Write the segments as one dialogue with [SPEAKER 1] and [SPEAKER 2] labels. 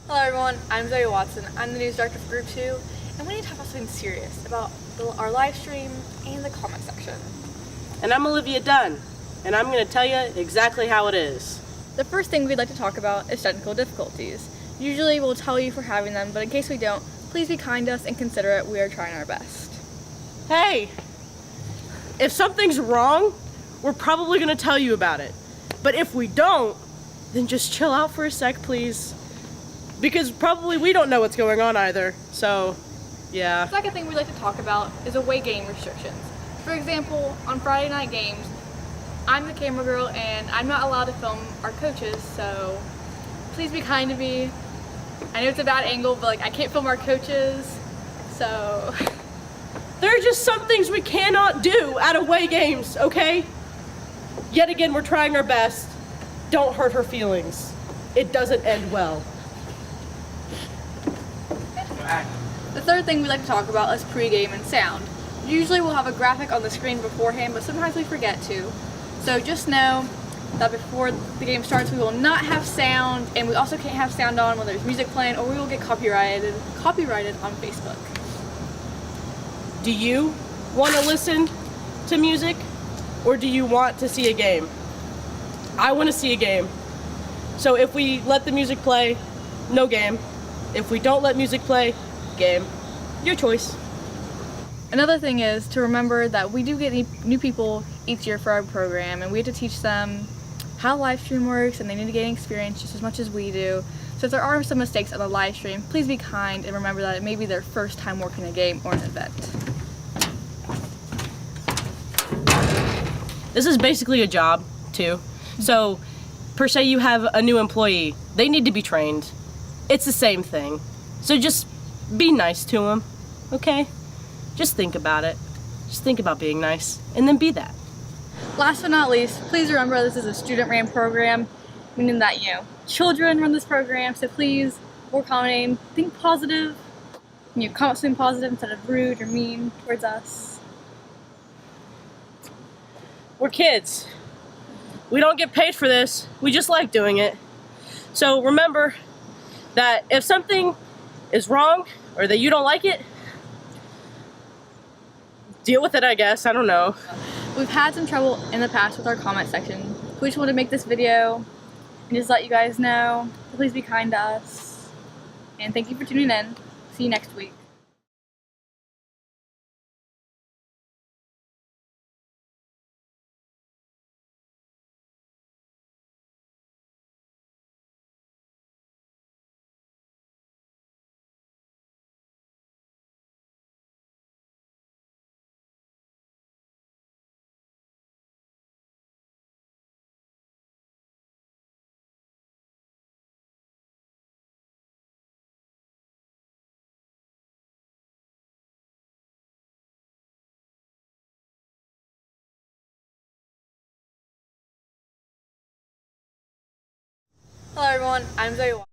[SPEAKER 1] Hello everyone, I'm Zoe Watson. I'm the news director for Group 2, and we need to talk about something serious about our live stream and the comment section.
[SPEAKER 2] And I'm Olivia Dunn, and I'm going to tell you exactly how it is.
[SPEAKER 1] The first thing we'd like to talk about is technical difficulties. Usually we'll tell you if we're having them, but in case we don't, please be kind to us and consider it. We are trying our best.
[SPEAKER 2] Hey, if something's wrong, we're probably going to tell you about it. But if we don't, then just chill out for a sec, please. Because probably we don't know what's going on either, so yeah.
[SPEAKER 1] The second thing we'd like to talk about is away game restrictions. For example, on Friday night games, I'm the camera girl and I'm not allowed to film our coaches, so please be kind to me. I know it's a bad angle, but I can't film our coaches, so.
[SPEAKER 2] There are just some things we cannot do at away games, okay? Yet again, we're trying our best. Don't hurt her feelings. It doesn't end well.
[SPEAKER 1] The third thing we like to talk about is pregame and sound. Usually we'll have a graphic on the screen beforehand, but sometimes we forget to. So just know that before the game starts we will not have sound, and we also can't have sound on when there's music playing, or we will get copyrighted on Facebook.
[SPEAKER 2] Do you want to listen to music, or do you want to see a game? I want to see a game. So if we let the music play, no game. If we don't let music play, game. Your choice.
[SPEAKER 1] Another thing is to remember that we do get new people each year for our program, and we have to teach them how live stream works, and they need to gain experience just as much as we do. So if there are some mistakes on the live stream, please be kind and remember that it may be their first time working a game or an event.
[SPEAKER 2] This is basically a job, too. So, per se, you have a new employee. They need to be trained. It's the same thing. So just be nice to them, okay? Just think about it. Just think about being nice, and then be that.
[SPEAKER 1] Last but not least, please remember this is a student-ran program, meaning that, children run this program, so please, before commenting, think positive. Comment something positive instead of rude or mean towards us.
[SPEAKER 2] We're kids. We don't get paid for this. We just like doing it. So remember that if something is wrong or that you don't like it, deal with it, I guess. I don't know.
[SPEAKER 1] We've had some trouble in the past with our comment section. We just wanted to make this video and just let you guys know. Please be kind to us. And thank you for tuning in. See you next week. Hello everyone, I'm Zoe Watson.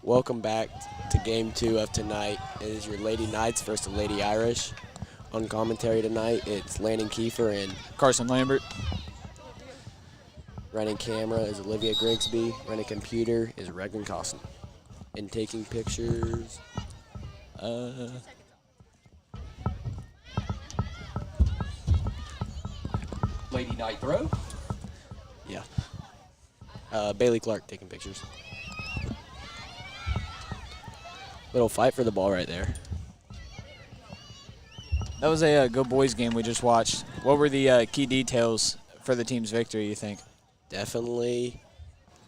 [SPEAKER 3] Welcome back to Game 2 of tonight. It is your Lady Knights versus the Lady Irish. On commentary tonight, it's Landon Kiefer and
[SPEAKER 4] Carson Lambert.
[SPEAKER 3] running camera is Olivia Grigsby. Running computer is Regan Cosson. And taking pictures,
[SPEAKER 5] Lady Knight throw.
[SPEAKER 3] yeah. Bailey Clark taking pictures. Little fight for the ball right there.
[SPEAKER 4] That was a good boys game we just watched. What were the key details for the team's victory, you think?
[SPEAKER 3] Definitely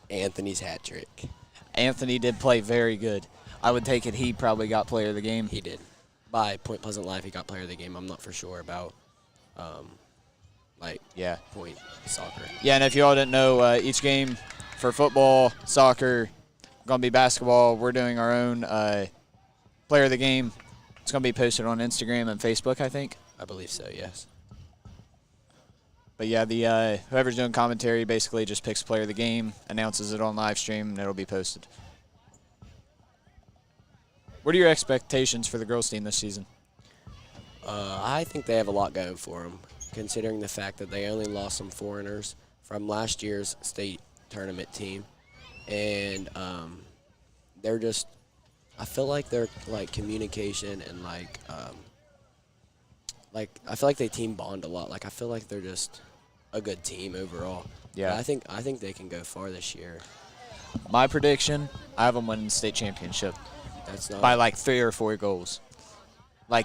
[SPEAKER 3] Anthony's hat trick.
[SPEAKER 4] Anthony did play very good. I would take it he probably got player of the game.
[SPEAKER 3] He did. By Point Pleasant Live, he got player of the game. I'm not for sure about,
[SPEAKER 4] Yeah.
[SPEAKER 3] point soccer.
[SPEAKER 4] Yeah, and if you all didn't know, each game for football, soccer, going to be basketball, we're doing our own player of the game. It's going to be posted on Instagram and Facebook, I think.
[SPEAKER 3] I believe so, yes.
[SPEAKER 4] But yeah, the whoever's doing commentary basically just picks player of the game, announces it on live stream, and it'll be posted. What are your expectations for the girls' team this season?
[SPEAKER 3] I think they have a lot going for them, considering the fact that they only lost some foreigners from last year's state tournament team. And they're just, I feel like their communication and I feel like they team bond a lot. I feel like they're just a good team overall.
[SPEAKER 4] Yeah.
[SPEAKER 3] But I think they can go far this year.
[SPEAKER 4] My prediction, I have them winning the state championship
[SPEAKER 3] That's not
[SPEAKER 4] by 3 or 4 goals.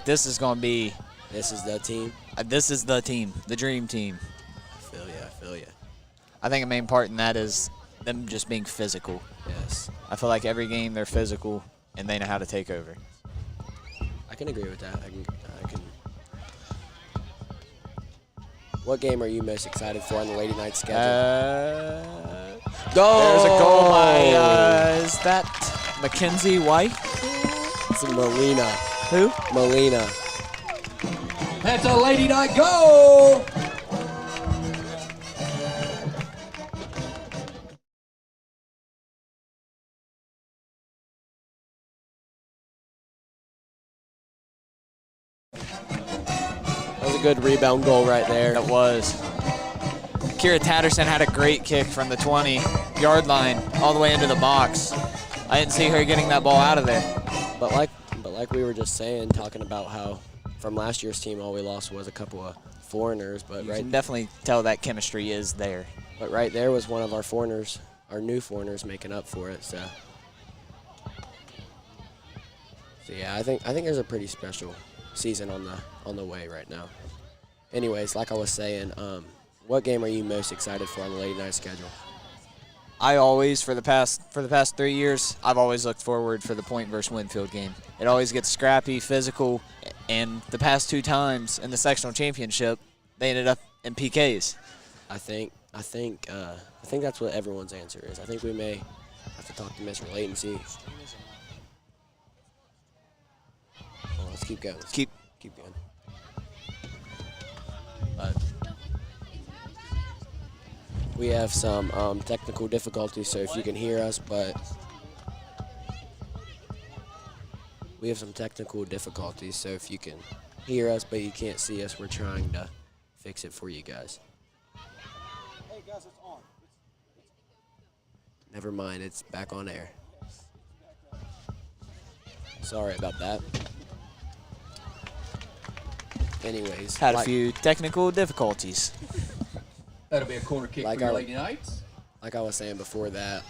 [SPEAKER 4] This is going to be,
[SPEAKER 3] This is the team.
[SPEAKER 4] this is the team, the dream team.
[SPEAKER 3] I feel ya.
[SPEAKER 4] I think a main part in that is them just being physical.
[SPEAKER 3] Yes.
[SPEAKER 4] I feel like every game they're physical and they know how to take over.
[SPEAKER 3] I can agree with that. I can. What game are you most excited for on the Lady Knights schedule? Goal!
[SPEAKER 4] There's a goal by, is that Mackenzie White?
[SPEAKER 3] It's Molina.
[SPEAKER 4] Who?
[SPEAKER 3] Molina.
[SPEAKER 5] That's a Lady Knight goal.
[SPEAKER 3] That was a good rebound goal right there.
[SPEAKER 4] That was. Kira Tatterson had a great kick from the 20-yard line all the way into the box. I didn't see her getting that ball out of there.
[SPEAKER 3] But like we were just saying, talking about how from last year's team all we lost was a couple of foreigners, but
[SPEAKER 4] You can definitely tell that chemistry is there.
[SPEAKER 3] but right there was one of our foreigners, our new foreigners making up for it. So yeah, I think there's a pretty special season on the way right now. Anyways, like I was saying, what game are you most excited for on the Lady Knights schedule?
[SPEAKER 4] I always, for the past 3 years, I've always looked forward for the Point versus Winfield game. It always gets scrappy, physical, and the past 2 times in the sectional championship, they ended up in PKs.
[SPEAKER 3] I think that's what everyone's answer is. I think we may have to talk to Mr. Layton and see. Well, let's keep going. Keep going. We have some technical difficulties, so if you can hear us, but we have some technical difficulties, so if you can hear us but you can't see us, we're trying to fix it for you guys.
[SPEAKER 6] Hey guys, it's on.
[SPEAKER 3] Never mind, it's back on air. Sorry about that. Anyways,
[SPEAKER 4] Had a few technical difficulties.
[SPEAKER 5] That'll be a corner kick
[SPEAKER 3] Like
[SPEAKER 5] for your
[SPEAKER 3] our-
[SPEAKER 5] Lady Knights.
[SPEAKER 3] like I was saying before that,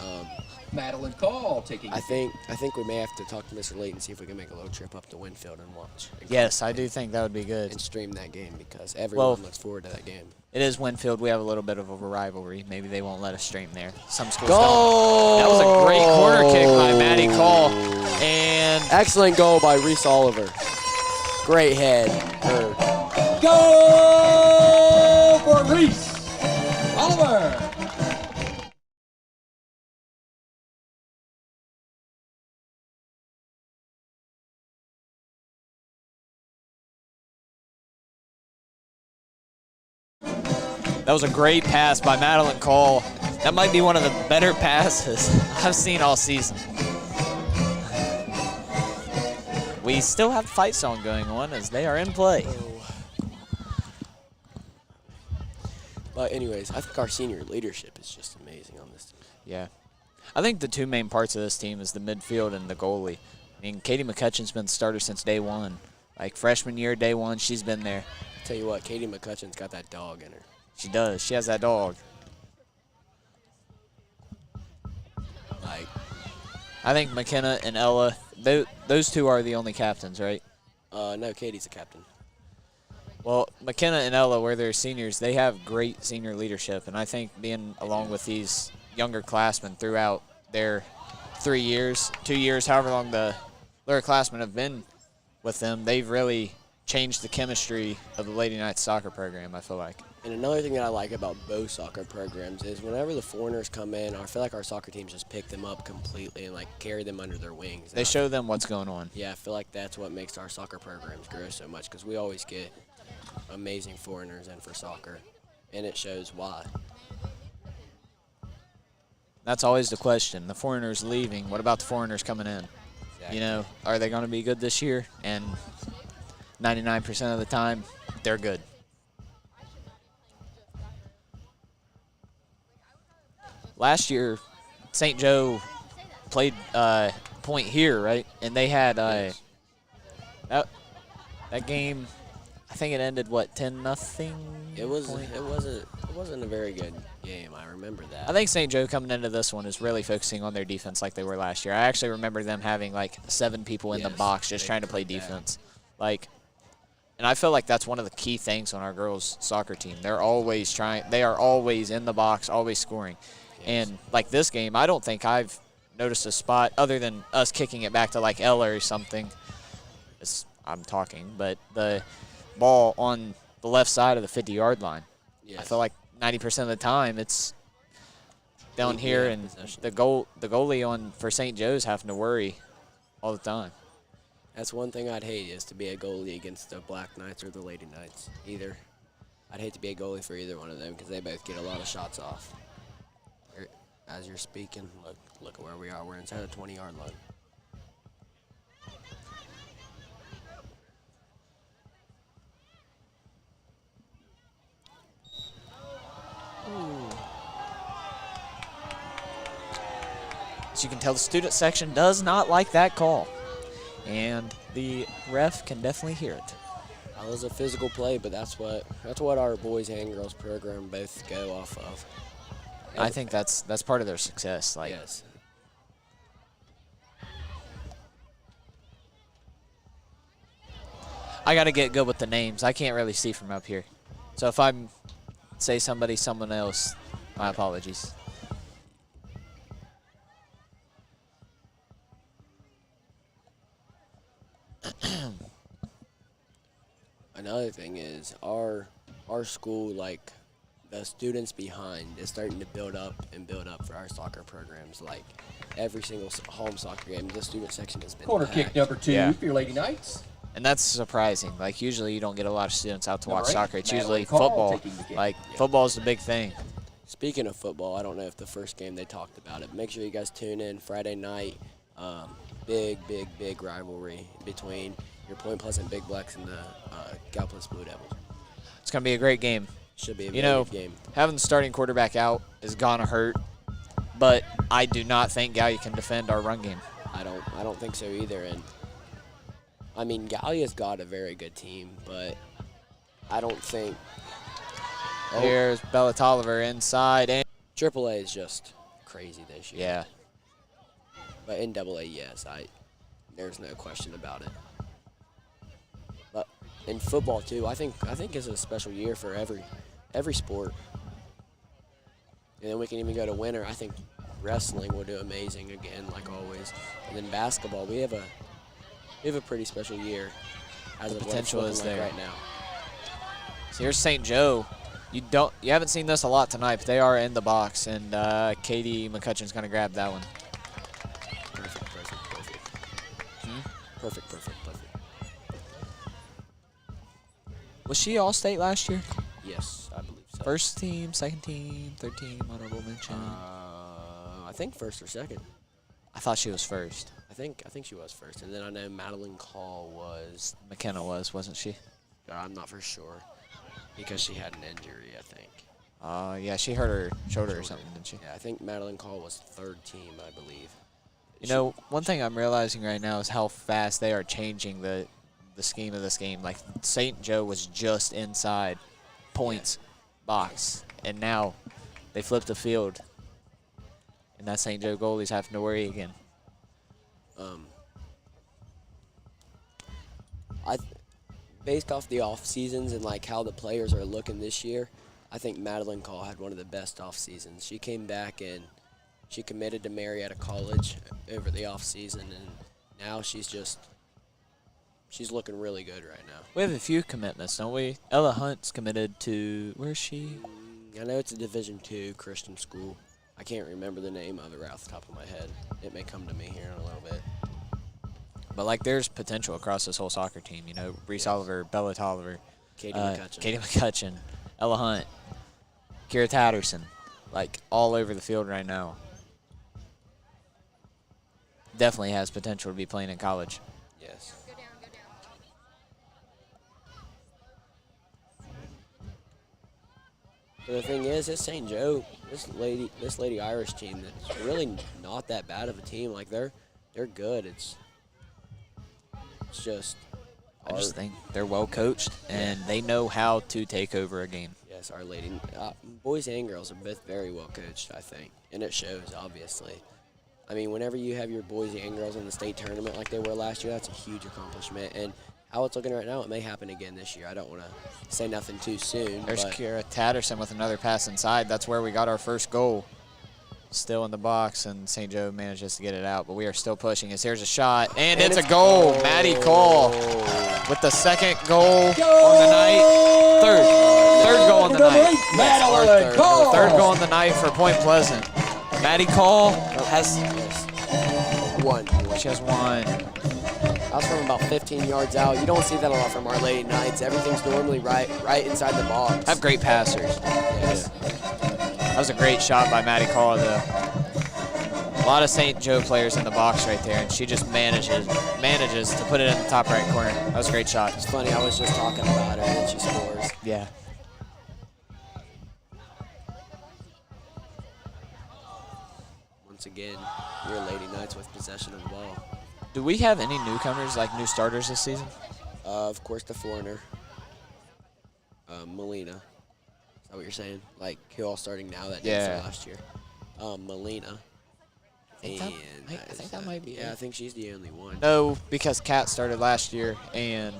[SPEAKER 5] Madeline Call taking.
[SPEAKER 3] I think we may have to talk to Mr. Layton and see if we can make a little trip up to Winfield and watch.
[SPEAKER 4] Yes, I do think that would be good.
[SPEAKER 3] And stream that game because everyone
[SPEAKER 4] Well,
[SPEAKER 3] looks forward to that game.
[SPEAKER 4] It is Winfield. We have a little bit of a rivalry. Maybe they won't let us stream there. Some schools
[SPEAKER 3] Goal!
[SPEAKER 4] don't. That was a great corner kick by Maddie Call. And
[SPEAKER 3] Excellent goal by Reese Oliver. Great head.
[SPEAKER 5] Goal for Reese Oliver.
[SPEAKER 4] that was a great pass by Madeline Cole. That might be one of the better passes I've seen all season. we still have the fight song going on as they are in play.
[SPEAKER 3] But anyways, I think our senior leadership is just amazing on this team.
[SPEAKER 4] Yeah. I think the two main parts of this team is the midfield and the goalie. I mean, Katie McCutcheon's been the starter since day one. Like freshman year, day one, she's been there.
[SPEAKER 3] Tell you what, Katie McCutcheon's got that dog in her.
[SPEAKER 4] She does. She has that dog.
[SPEAKER 3] Like,
[SPEAKER 4] I think McKenna and Ella, those two are the only captains, right?
[SPEAKER 3] no, Katie's a captain.
[SPEAKER 4] Well, McKenna and Ella, where they're seniors, they have great senior leadership, and I think being along with these younger classmen throughout their 3 years, 2 years, however long the lower classmen have been with them, they've really changed the chemistry of the Lady Knights soccer program, I feel like.
[SPEAKER 3] And another thing that I like about both soccer programs is whenever the foreigners come in, I feel like our soccer teams just pick them up completely and like carry them under their wings.
[SPEAKER 4] They show them what's going on.
[SPEAKER 3] Yeah, I feel like that's what makes our soccer programs grow so much because we always get amazing foreigners in for soccer, and it shows why.
[SPEAKER 4] That's always the question. The foreigners leaving, what about the foreigners coming in?
[SPEAKER 3] Exactly.
[SPEAKER 4] You know, are they going to be good this year? And 99% of the time, they're good. Last year, St. Joe played point here, right? And they had that game. I think it ended what 10-0.
[SPEAKER 3] It wasn't a very good game. I remember that.
[SPEAKER 4] I think St. Joe coming into this one is really focusing on their defense like they were last year. I actually remember them having like 7 people in the box just trying to play defense. And I feel like that's one of the key things on our girls' soccer team. They're always trying. They are always in the box, always scoring. Yes. And like this game, I don't think I've noticed a spot other than us kicking it back to like Ella or something. I'm talking, but the ball on the left side of the 50-yard line. Yes. I feel like 90% of the time it's down here, and the goalie for St. Joe's having to worry all the time.
[SPEAKER 3] That's one thing I'd hate is to be a goalie against the Black Knights or the Lady Knights. Either. I'd hate to be a goalie for either one of them because they both get a lot of shots off. As you're speaking, look at where we are. We're inside the 20-yard line.
[SPEAKER 4] As you can tell, the student section does not like that call. And the ref can definitely hear it.
[SPEAKER 3] That was a physical play, but that's what our boys and girls program both go off of.
[SPEAKER 4] I think that's part of their success.
[SPEAKER 3] Yes.
[SPEAKER 4] I got to get good with the names. I can't really see from up here. So if I say someone else, my apologies.
[SPEAKER 3] Another thing is our school, like the students behind, is starting to build up for our soccer programs. Like every single home soccer game, the student section has been
[SPEAKER 5] Corner
[SPEAKER 3] packed.
[SPEAKER 5] kick number 2 for your Lady Knights.
[SPEAKER 4] And that's surprising. Like usually you don't get a lot of students out to watch
[SPEAKER 5] Number 8,
[SPEAKER 4] soccer. It's
[SPEAKER 5] Madeline
[SPEAKER 4] usually
[SPEAKER 5] Call
[SPEAKER 4] football.
[SPEAKER 5] taking the kick.
[SPEAKER 4] Like football is the big thing.
[SPEAKER 3] Speaking of football, I don't know if the first game they talked about it. Make sure you guys tune in Friday night. Big rivalry between your Point Pleasant Big Blacks and the Gallipolis Blue Devils.
[SPEAKER 4] It's going to be a great game.
[SPEAKER 3] Should be a
[SPEAKER 4] very
[SPEAKER 3] good game.
[SPEAKER 4] Having the starting quarterback out is going to hurt, but I do not think Gallia can defend our run game.
[SPEAKER 3] I don't think so either. And I mean, Gallia's got a very good team, but I don't think.
[SPEAKER 4] Here's Bella Tolliver inside. And
[SPEAKER 3] AAA is just crazy this year.
[SPEAKER 4] yeah.
[SPEAKER 3] But in AA, yes, there's no question about it. But in football too, I think it's a special year for every sport. And then we can even go to winter. I think wrestling will do amazing again, like always. And then basketball, we have a pretty special year. As
[SPEAKER 4] The
[SPEAKER 3] of
[SPEAKER 4] potential
[SPEAKER 3] what it's
[SPEAKER 4] is
[SPEAKER 3] looking
[SPEAKER 4] there.
[SPEAKER 3] like right now.
[SPEAKER 4] So here's St. Joe. You haven't seen this a lot tonight, but they are in the box, and Katie McCutcheon's going to grab that one.
[SPEAKER 3] Perfect.
[SPEAKER 4] Was she All-State last year?
[SPEAKER 3] Yes, I believe so.
[SPEAKER 4] First team, second team, third team, honorable mention.
[SPEAKER 3] I think first or second.
[SPEAKER 4] I thought she was first.
[SPEAKER 3] I think she was first, and then I know Madeline Call was.
[SPEAKER 4] McKenna wasn't she?
[SPEAKER 3] I'm not for sure because she had an injury. I think.
[SPEAKER 4] Yeah, she hurt her shoulder or something, didn't she?
[SPEAKER 3] Yeah, I think Madeline Call was third team, I believe.
[SPEAKER 4] You know, one thing I'm realizing right now is how fast they are changing the scheme of this game. Like, St. Joe was just inside points box, and now they flipped the field, and that St. Joe goalie's having to worry again.
[SPEAKER 3] Based off the off seasons and like how the players are looking this year, I think Madeline Call had one of the best off seasons. She came back and she committed to Marietta College over the off season, and now she's looking really good right now.
[SPEAKER 4] We have a few commitments, don't we? Ella Hunt's committed to, where's she?
[SPEAKER 3] I know it's a Division II Christian school. I can't remember the name of it right off the top of my head. It may come to me here in a little bit.
[SPEAKER 4] But, like, there's potential across this whole soccer team. You know, Reese Oliver, Bella Tolliver,
[SPEAKER 3] Katie McCutcheon.
[SPEAKER 4] Katie McCutcheon, Ella Hunt, Kira Tatterson, like, all over the field right now. Definitely has potential to be playing in college.
[SPEAKER 3] Yes. But the thing is, this St. Joe, this lady Irish team, that's really not that bad of a team. Like they're good. It's just.
[SPEAKER 4] I just think they're well coached and they know how to take over a game.
[SPEAKER 3] Yes, our lady, boys and girls are both very well coached, I think, and it shows obviously. I mean, whenever you have your boys and girls in the state tournament like they were last year, that's a huge accomplishment. And how it's looking right now, it may happen again this year. I don't want to say nothing too soon.
[SPEAKER 4] There's
[SPEAKER 3] but
[SPEAKER 4] Kira Tatterson with another pass inside. That's where we got our first goal. Still in the box, and St. Joe manages to get it out, but we are still pushing as here's a shot, and it's a goal. Maddie Cole with the second goal on the night. Third goal on the night.
[SPEAKER 5] Madeline Cole.
[SPEAKER 4] Third goal on the night for Point Pleasant. Maddie Cole has
[SPEAKER 3] one.
[SPEAKER 4] She has one.
[SPEAKER 3] That was from about 15 yards out. You don't see that a lot from Our Lady Knights. Everything's normally right inside the box.
[SPEAKER 4] Have great passers.
[SPEAKER 3] Yes.
[SPEAKER 4] That was a great shot by Maddie Call, though. A lot of St. Joe players in the box right there, and she just manages to put it in the top right corner. That was a great shot.
[SPEAKER 3] It's funny, I was just talking about her, and she scores.
[SPEAKER 4] Yeah.
[SPEAKER 3] Once again, your Lady Knights with possession of the ball.
[SPEAKER 4] Do we have any newcomers, like new starters this season?
[SPEAKER 3] Of course, the foreigner, Melina. Is that what you're saying? Like, who all starting now that didn't start last year? Melina.
[SPEAKER 4] I think that might be
[SPEAKER 3] Yeah,
[SPEAKER 4] it.
[SPEAKER 3] I think she's the only one.
[SPEAKER 4] No, because Kat started last year, and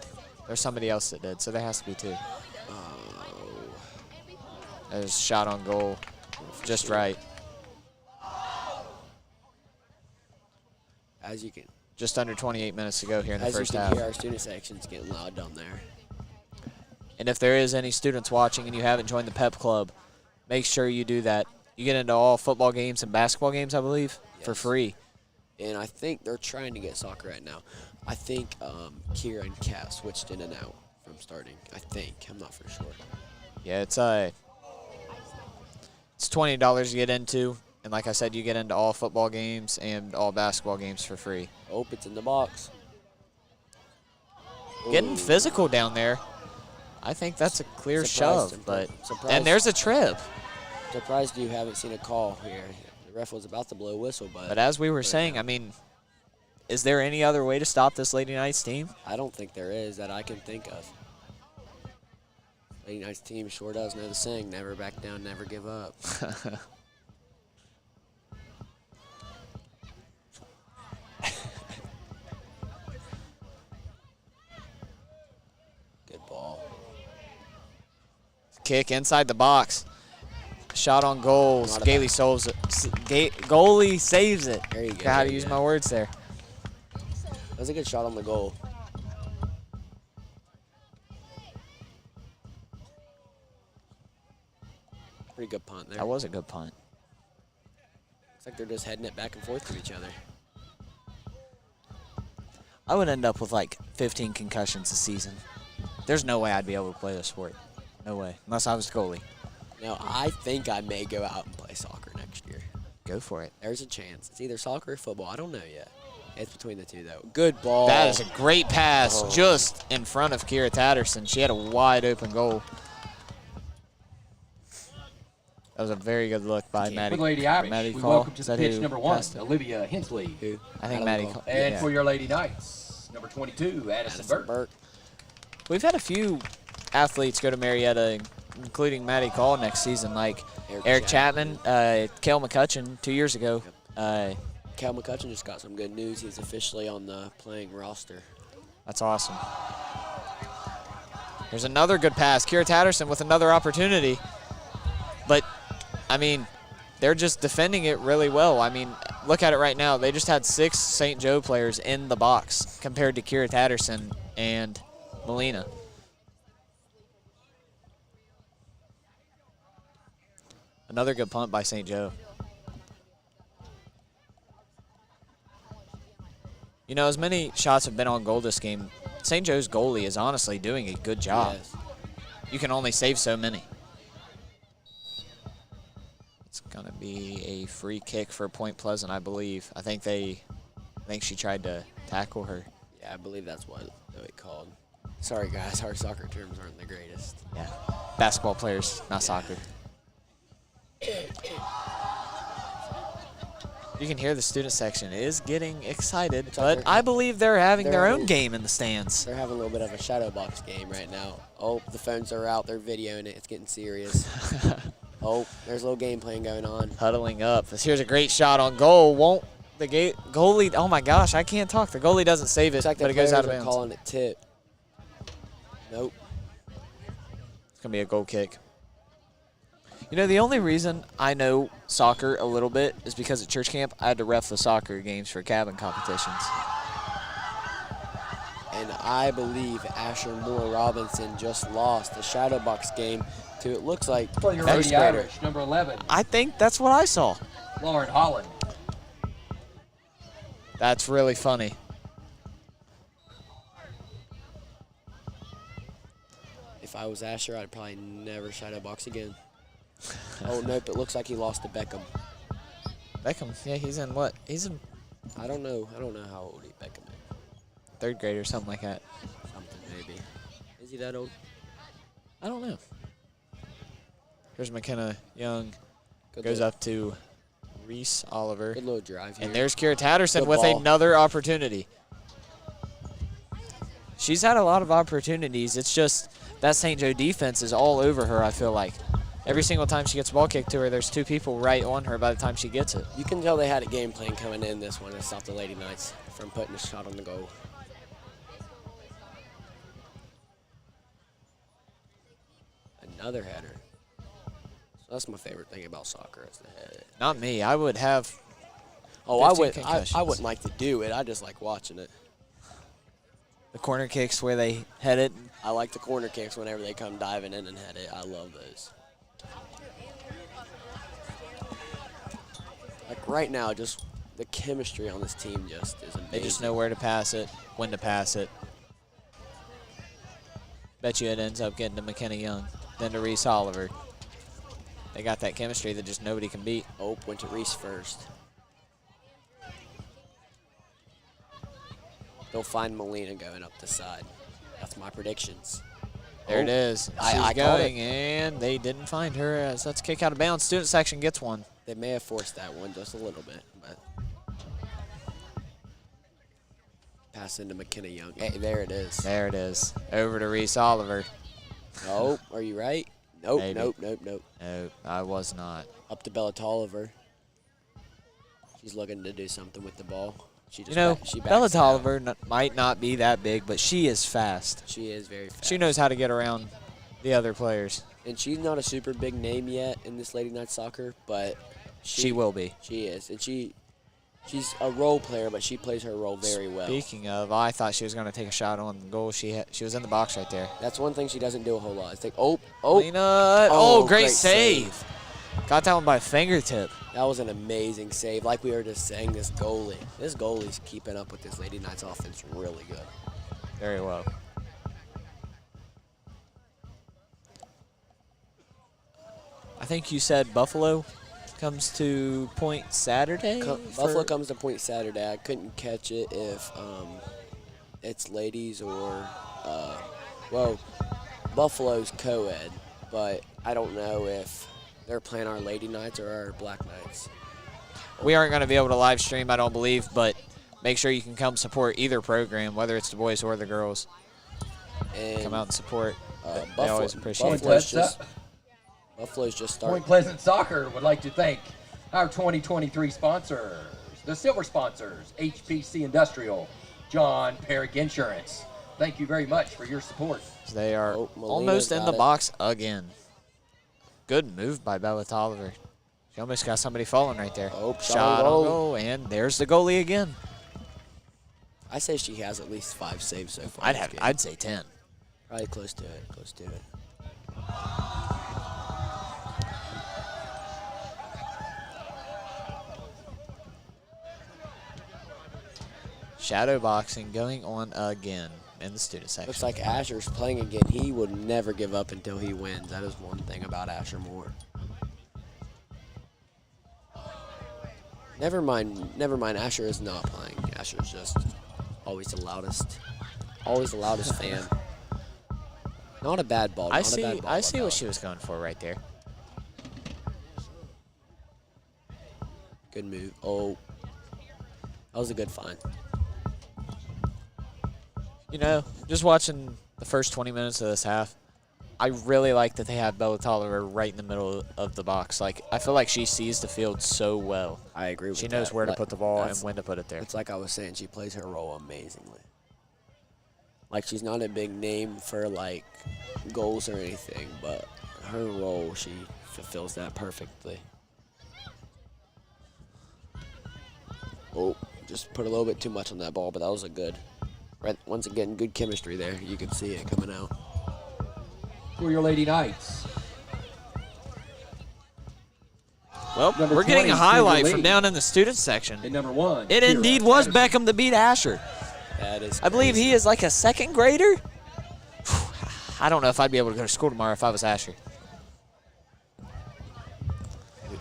[SPEAKER 4] there's somebody else that did, so there has to be two.
[SPEAKER 3] Oh.
[SPEAKER 4] There's a shot on goal, just right.
[SPEAKER 3] As you can,
[SPEAKER 4] Just under 28 minutes to go here in the
[SPEAKER 3] as
[SPEAKER 4] first
[SPEAKER 3] you can
[SPEAKER 4] half.
[SPEAKER 3] hear, our student section's getting loud down there.
[SPEAKER 4] And if there is any students watching and you haven't joined the PEP Club, make sure you do that. You get into all football games and basketball games, I believe, for free.
[SPEAKER 3] And I think they're trying to get soccer right now. I think Kira and Kat switched in and out from starting. I think. I'm not for sure.
[SPEAKER 4] Yeah, it's $20 to get into. And like I said, you get into all football games and all basketball games for free.
[SPEAKER 3] Oh, it's in the box.
[SPEAKER 4] Getting
[SPEAKER 3] Ooh.
[SPEAKER 4] physical down there. I think that's a clear
[SPEAKER 3] Surprised
[SPEAKER 4] shove. But
[SPEAKER 3] surprised.
[SPEAKER 4] and there's a trip.
[SPEAKER 3] Surprised you haven't seen a call here. The ref was about to blow a whistle, but
[SPEAKER 4] But as we were saying, I mean, is there any other way to stop this Lady Knights team?
[SPEAKER 3] I don't think there is that I can think of. Lady Knights team sure does know the saying, never back down, never give up. Good ball.
[SPEAKER 4] Kick inside the box. Shot on goals.
[SPEAKER 3] Not a
[SPEAKER 4] Gailey saves it. Goalie saves it.
[SPEAKER 3] There you go.
[SPEAKER 4] Got how
[SPEAKER 3] there
[SPEAKER 4] to
[SPEAKER 3] you
[SPEAKER 4] use
[SPEAKER 3] go.
[SPEAKER 4] my words there.
[SPEAKER 3] That was a good shot on the goal. Pretty good punt there.
[SPEAKER 4] That was a good punt.
[SPEAKER 3] Looks like they're just heading it back and forth to each other.
[SPEAKER 4] I would end up with like 15 concussions a season. There's no way I'd be able to play this sport. No way. Unless I was goalie.
[SPEAKER 3] No, I think I may go out and play soccer next year.
[SPEAKER 4] Go for it.
[SPEAKER 3] There's a chance. It's either soccer or football. I don't know yet. It's between the two, though. Good ball.
[SPEAKER 4] That is a great pass
[SPEAKER 3] Oh.
[SPEAKER 4] just in front of Kira Tatterson. She had a wide open goal. That was a very good look by Maddie.
[SPEAKER 5] For Lady Irish,
[SPEAKER 4] Maddie
[SPEAKER 5] we
[SPEAKER 4] Call.
[SPEAKER 5] welcome to
[SPEAKER 4] Is
[SPEAKER 5] the
[SPEAKER 4] that
[SPEAKER 5] pitch
[SPEAKER 4] who
[SPEAKER 5] number 1,
[SPEAKER 4] passed it?
[SPEAKER 5] Olivia Hensley.
[SPEAKER 3] Who?
[SPEAKER 4] I think
[SPEAKER 3] don't
[SPEAKER 4] Maddie
[SPEAKER 3] know.
[SPEAKER 4] Call.
[SPEAKER 5] And
[SPEAKER 4] Yeah.
[SPEAKER 5] for your Lady Knights, number 22, Addison Burke.
[SPEAKER 3] Burke.
[SPEAKER 4] We've had a few athletes go to Marietta, including Maddie Call next season, like Eric Chapman, Kale McCutcheon 2 years ago.
[SPEAKER 3] Cal McCutcheon just got some good news. He's officially on the playing roster.
[SPEAKER 4] That's awesome. There's another good pass. Kira Tatterson with another opportunity. But, I mean, they're just defending it really well. I mean, look at it right now. They just had 6 St. Joe players in the box compared to Kira Tatterson and Melina. Another good punt by St. Joe. You know, as many shots have been on goal this game, St. Joe's goalie is honestly doing a good job.
[SPEAKER 3] Yes.
[SPEAKER 4] You can only save so many. It's gonna be a free kick for Point Pleasant, I believe. I think she tried to tackle her.
[SPEAKER 3] Yeah, I believe that's what it called. Sorry, guys. Our soccer terms aren't the greatest.
[SPEAKER 4] Yeah, basketball players, not soccer. You can hear the student section is getting excited, but I believe they're having their own game in the stands.
[SPEAKER 3] They're having a little bit of a shadow box game right now. Oh, the phones are out. They're videoing it. It's getting serious. Oh, there's a little game playing going on.
[SPEAKER 4] Huddling up. Here's a great shot on goal. Won't the goalie? Oh my gosh, I can't talk. The goalie doesn't save it,
[SPEAKER 3] It's like
[SPEAKER 4] but
[SPEAKER 3] the
[SPEAKER 4] it goes out of
[SPEAKER 3] players are
[SPEAKER 4] bounds.
[SPEAKER 3] calling it tip. Nope.
[SPEAKER 4] It's gonna be a goal kick. You know, the only reason I know soccer a little bit is because at church camp I had to ref the soccer games for cabin competitions.
[SPEAKER 3] And I believe Asher Moore Robinson just lost the shadow box game to, it looks like,
[SPEAKER 5] For your
[SPEAKER 3] first
[SPEAKER 5] Lady
[SPEAKER 3] grader.
[SPEAKER 5] Irish, number 11,
[SPEAKER 4] I think that's what I saw.
[SPEAKER 5] Lauren Holland.
[SPEAKER 4] That's really funny.
[SPEAKER 3] If I was Asher, I'd probably never shadow box again. Oh, nope, it looks like he lost to Beckham.
[SPEAKER 4] Beckham, yeah, he's in what? He's in
[SPEAKER 3] I don't know how old Beckham is.
[SPEAKER 4] 3rd grade or something like that.
[SPEAKER 3] Something maybe. Is he that old?
[SPEAKER 4] I don't know. Here's McKenna Young.
[SPEAKER 3] Good
[SPEAKER 4] Goes
[SPEAKER 3] little,
[SPEAKER 4] up to Reese Oliver.
[SPEAKER 3] Good little drive here.
[SPEAKER 4] And there's Kira Tatterson
[SPEAKER 3] Good
[SPEAKER 4] with
[SPEAKER 3] ball.
[SPEAKER 4] another opportunity. She's had a lot of opportunities. It's just that St. Joe defense is all over her, I feel like. Every single time she gets a ball kicked to her, there's 2 people right on her by the time she gets it.
[SPEAKER 3] You can tell they had a game plan coming in this one to stop the Lady Knights from putting a shot on the goal. Another header. So that's my favorite thing about soccer is the head.
[SPEAKER 4] Not me. I would have.
[SPEAKER 3] Oh, I
[SPEAKER 4] 15
[SPEAKER 3] would. I
[SPEAKER 4] concussions.
[SPEAKER 3] wouldn't like to do it. I just like watching it.
[SPEAKER 4] The corner kicks where they head it.
[SPEAKER 3] I like the corner kicks whenever they come diving in and head it. I love those. Like right now, just the chemistry on this team just is amazing.
[SPEAKER 4] They just know where to pass it, when to pass it. Bet you it ends up getting to McKenna Young, then to Reese Oliver. They got that chemistry that just nobody can beat.
[SPEAKER 3] Oh, went to Reese first. They'll find Melina going up the side. That's my predictions.
[SPEAKER 4] There it is. She's
[SPEAKER 3] I called
[SPEAKER 4] going,
[SPEAKER 3] it.
[SPEAKER 4] and they didn't find her. As that's a kick out of bounds. Student section gets one.
[SPEAKER 3] They may have forced that one just a little bit, but pass into McKenna Young. Hey, there it is.
[SPEAKER 4] There it is. Over to Reese Oliver.
[SPEAKER 3] Oh, are you right? Nope,
[SPEAKER 4] Maybe.
[SPEAKER 3] nope.
[SPEAKER 4] No, I was not.
[SPEAKER 3] Up to Bella Tolliver. She's looking to do something with the ball. She just
[SPEAKER 4] You know,
[SPEAKER 3] she backs
[SPEAKER 4] Bella
[SPEAKER 3] it out.
[SPEAKER 4] Tolliver might not be that big, but she is fast.
[SPEAKER 3] She is very fast.
[SPEAKER 4] She knows how to get around the other players.
[SPEAKER 3] And she's not a super big name yet in this Lady Night Soccer, but
[SPEAKER 4] She will be.
[SPEAKER 3] She is, and she's a role player, but she plays her role very well.
[SPEAKER 4] Speaking of, I thought she was going to take a shot on goal. She was in the box right there.
[SPEAKER 3] That's one thing she doesn't do a whole lot. It's like, oh,
[SPEAKER 4] Lena,
[SPEAKER 3] Oh,
[SPEAKER 4] great
[SPEAKER 3] great
[SPEAKER 4] save. Got that one by fingertip.
[SPEAKER 3] that was an amazing save. Like we were just saying, this goalie's keeping up with this Lady Knights offense really good.
[SPEAKER 4] Very well. I think you said Buffalo comes to Point Saturday.
[SPEAKER 3] Buffalo comes to Point Saturday. I couldn't catch it if it's ladies or well, Buffalo's co-ed, but I don't know if they're playing our lady nights or our black nights.
[SPEAKER 4] We aren't going to be able to live stream, I don't believe, but make sure you can come support either program, whether it's the boys or the girls.
[SPEAKER 3] And
[SPEAKER 4] Come out and support. They
[SPEAKER 3] Buffalo,
[SPEAKER 4] always appreciate it.
[SPEAKER 3] Buffalo's just starting.
[SPEAKER 5] Point Pleasant Soccer would like to thank our 2023 sponsors, the silver sponsors, HPC Industrial, John Perrick Insurance. Thank you very much for your support.
[SPEAKER 4] They are
[SPEAKER 3] Molina
[SPEAKER 4] almost in
[SPEAKER 3] got
[SPEAKER 4] the
[SPEAKER 3] it.
[SPEAKER 4] box again. Good move by Bella Tolliver. She almost got somebody falling right there.
[SPEAKER 3] Oh,
[SPEAKER 4] Shot on goal, and there's the goalie again.
[SPEAKER 3] I say she has at least 5 saves so far. this game.
[SPEAKER 4] I'd say 10.
[SPEAKER 3] Probably close to it. Close to it.
[SPEAKER 4] Shadow boxing going on again in the student section.
[SPEAKER 3] Looks like Asher's playing again. He would never give up until he wins. That is one thing about Asher Moore. Never mind. Asher is not playing. Asher's just always the loudest fan. Not a bad ball.
[SPEAKER 4] I see what she was going for right there.
[SPEAKER 3] Good move. Oh, that was a good find.
[SPEAKER 4] You know, just watching the first 20 minutes of this half, I really like that they have Bella Tolliver right in the middle of the box. Like, I feel like she sees the field so well.
[SPEAKER 3] I agree with that.
[SPEAKER 4] She knows where to put the ball and
[SPEAKER 3] That's-
[SPEAKER 4] when to put it there.
[SPEAKER 3] It's like I was saying, she plays her role amazingly. Like, she's not a big name for, like, goals or anything, but her role, she fulfills that perfectly. Oh, just put a little bit too much on that ball, but that was a good. Right, once again, good chemistry there. You can see it coming out.
[SPEAKER 5] For your Lady Knights.
[SPEAKER 4] Well,
[SPEAKER 5] Number
[SPEAKER 4] we're getting
[SPEAKER 5] 20
[SPEAKER 4] a
[SPEAKER 5] is
[SPEAKER 4] highlight
[SPEAKER 5] Peter
[SPEAKER 4] from
[SPEAKER 5] Lee.
[SPEAKER 4] down in the student section.
[SPEAKER 5] And number 1.
[SPEAKER 4] It
[SPEAKER 5] Kira
[SPEAKER 4] indeed was
[SPEAKER 5] Patterson.
[SPEAKER 4] Beckham to beat Asher.
[SPEAKER 3] That is
[SPEAKER 4] I believe
[SPEAKER 3] crazy.
[SPEAKER 4] he is like a second grader. I don't know if I'd be able to go to school tomorrow if I was Asher.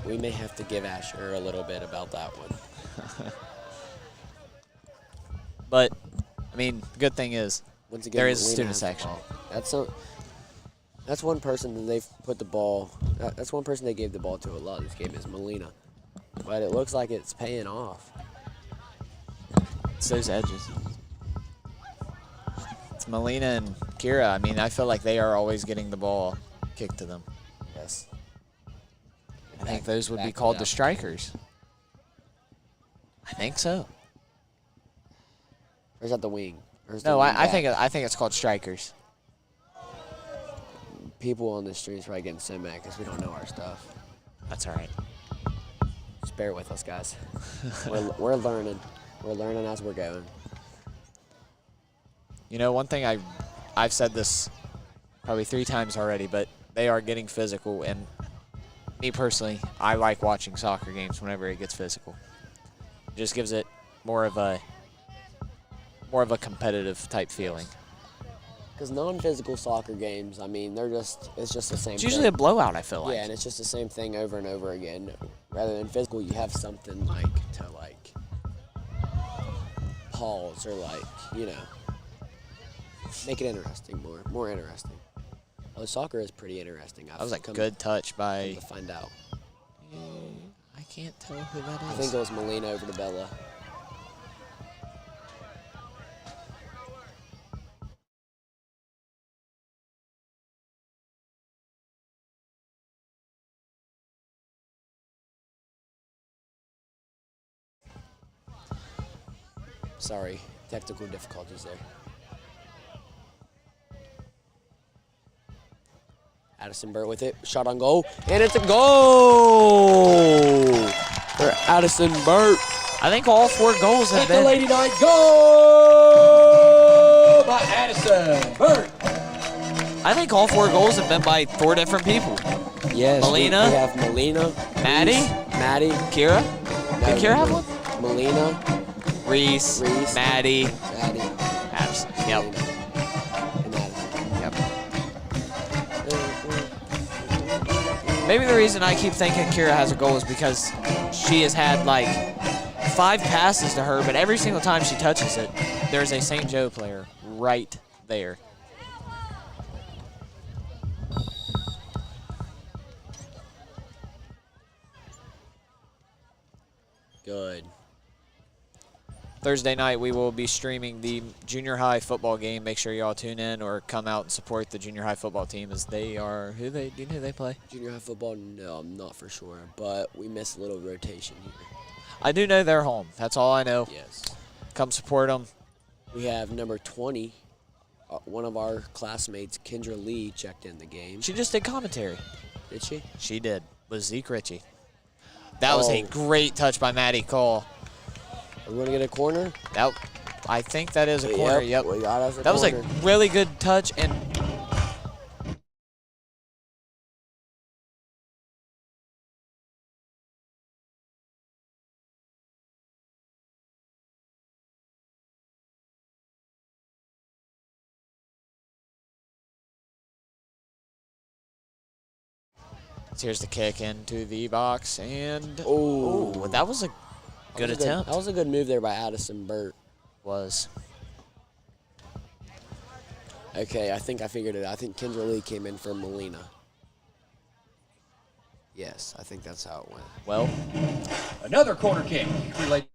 [SPEAKER 3] We may have to give Asher a little bit about that one.
[SPEAKER 4] But, I mean, the good thing is,
[SPEAKER 3] Once again,
[SPEAKER 4] there is a
[SPEAKER 3] Molina
[SPEAKER 4] student
[SPEAKER 3] has the
[SPEAKER 4] section.
[SPEAKER 3] ball. That's one person that they've put the ball. That's one person they gave the ball to a lot in this game is Molina, but it looks like it's paying off.
[SPEAKER 4] It's those edges. It's Melina and Kira. I mean, I feel like they are always getting the ball kicked to them.
[SPEAKER 3] Yes.
[SPEAKER 4] I think those would be
[SPEAKER 3] Back
[SPEAKER 4] called
[SPEAKER 3] it
[SPEAKER 4] the
[SPEAKER 3] up.
[SPEAKER 4] strikers. I think so.
[SPEAKER 3] Or is that the wing? Or is the
[SPEAKER 4] No,
[SPEAKER 3] wing
[SPEAKER 4] I think
[SPEAKER 3] back?
[SPEAKER 4] I think it's called strikers.
[SPEAKER 3] People on the streets probably getting so mad because we don't know our stuff.
[SPEAKER 4] That's all right.
[SPEAKER 3] Just bear with us, guys. we're learning. We're learning as we're going.
[SPEAKER 4] You know, one thing I've said this probably 3 times already, but they are getting physical, and me personally, I like watching soccer games whenever it gets physical. It just gives it more of a competitive type feeling.
[SPEAKER 3] Because non-physical soccer games, I mean, it's just the same
[SPEAKER 4] It's
[SPEAKER 3] thing.
[SPEAKER 4] usually a blowout, I feel like.
[SPEAKER 3] Yeah, and it's just the same thing over and over again. Rather than physical, you have something like to pause or make it interesting, more interesting. Although soccer is pretty interesting.
[SPEAKER 4] That was a good touch by.
[SPEAKER 3] to find out.
[SPEAKER 4] I can't tell who that is.
[SPEAKER 3] I think it was Molina over to Bella. Sorry, technical difficulties there. Addison Burt with it, shot on goal, and it's a goal for Addison Burt.
[SPEAKER 4] I think all 4 goals have
[SPEAKER 5] At the
[SPEAKER 4] been.
[SPEAKER 5] Lady Knight goal by Addison Burt.
[SPEAKER 4] I think all 4 goals have been by 4 different people.
[SPEAKER 3] Yes,
[SPEAKER 4] Melina?
[SPEAKER 3] We have Molina,
[SPEAKER 4] Maddie?
[SPEAKER 3] Reese, Maddie.
[SPEAKER 4] Kira?
[SPEAKER 3] No,
[SPEAKER 4] Did Kira have one?
[SPEAKER 3] Molina,
[SPEAKER 4] Reese,
[SPEAKER 3] Reese.
[SPEAKER 4] Maddie,
[SPEAKER 3] Maddie,
[SPEAKER 4] Addison. Yep.
[SPEAKER 3] Molina, and Addison.
[SPEAKER 4] Yep. Maybe the reason I keep thinking Kira has a goal is because she has had like 5 passes to her, but every single time she touches it, there's a St. Joe player right there.
[SPEAKER 3] Good.
[SPEAKER 4] Thursday night, we will be streaming the junior high football game. Make sure y'all tune in or come out and support the junior high football team as they are. Do you know who they play?
[SPEAKER 3] Junior high football? No, I'm not for sure. But we missed a little rotation here.
[SPEAKER 4] I do know they're home. That's all I know.
[SPEAKER 3] Yes.
[SPEAKER 4] Come support them.
[SPEAKER 3] We have number 20. One of our classmates, Kendra Lee, checked in the game.
[SPEAKER 4] She just did commentary.
[SPEAKER 3] Did she?
[SPEAKER 4] She did. With Zeke Ritchie. That was a great touch by Maddie Cole.
[SPEAKER 3] Are we going to get a corner?
[SPEAKER 4] I think that is a corner. Yep.
[SPEAKER 3] We got us a
[SPEAKER 4] That was
[SPEAKER 3] corner.
[SPEAKER 4] a really good touch, and here's the kick into the box, and
[SPEAKER 3] Oh,
[SPEAKER 4] that was a good attempt.
[SPEAKER 3] That was a good move there by Addison Burt.
[SPEAKER 4] Was.
[SPEAKER 3] Okay, I think I figured it out. I think Kendra Lee came in for Molina. Yes, I think that's how it went.
[SPEAKER 4] Well,
[SPEAKER 5] Another corner kick. Related.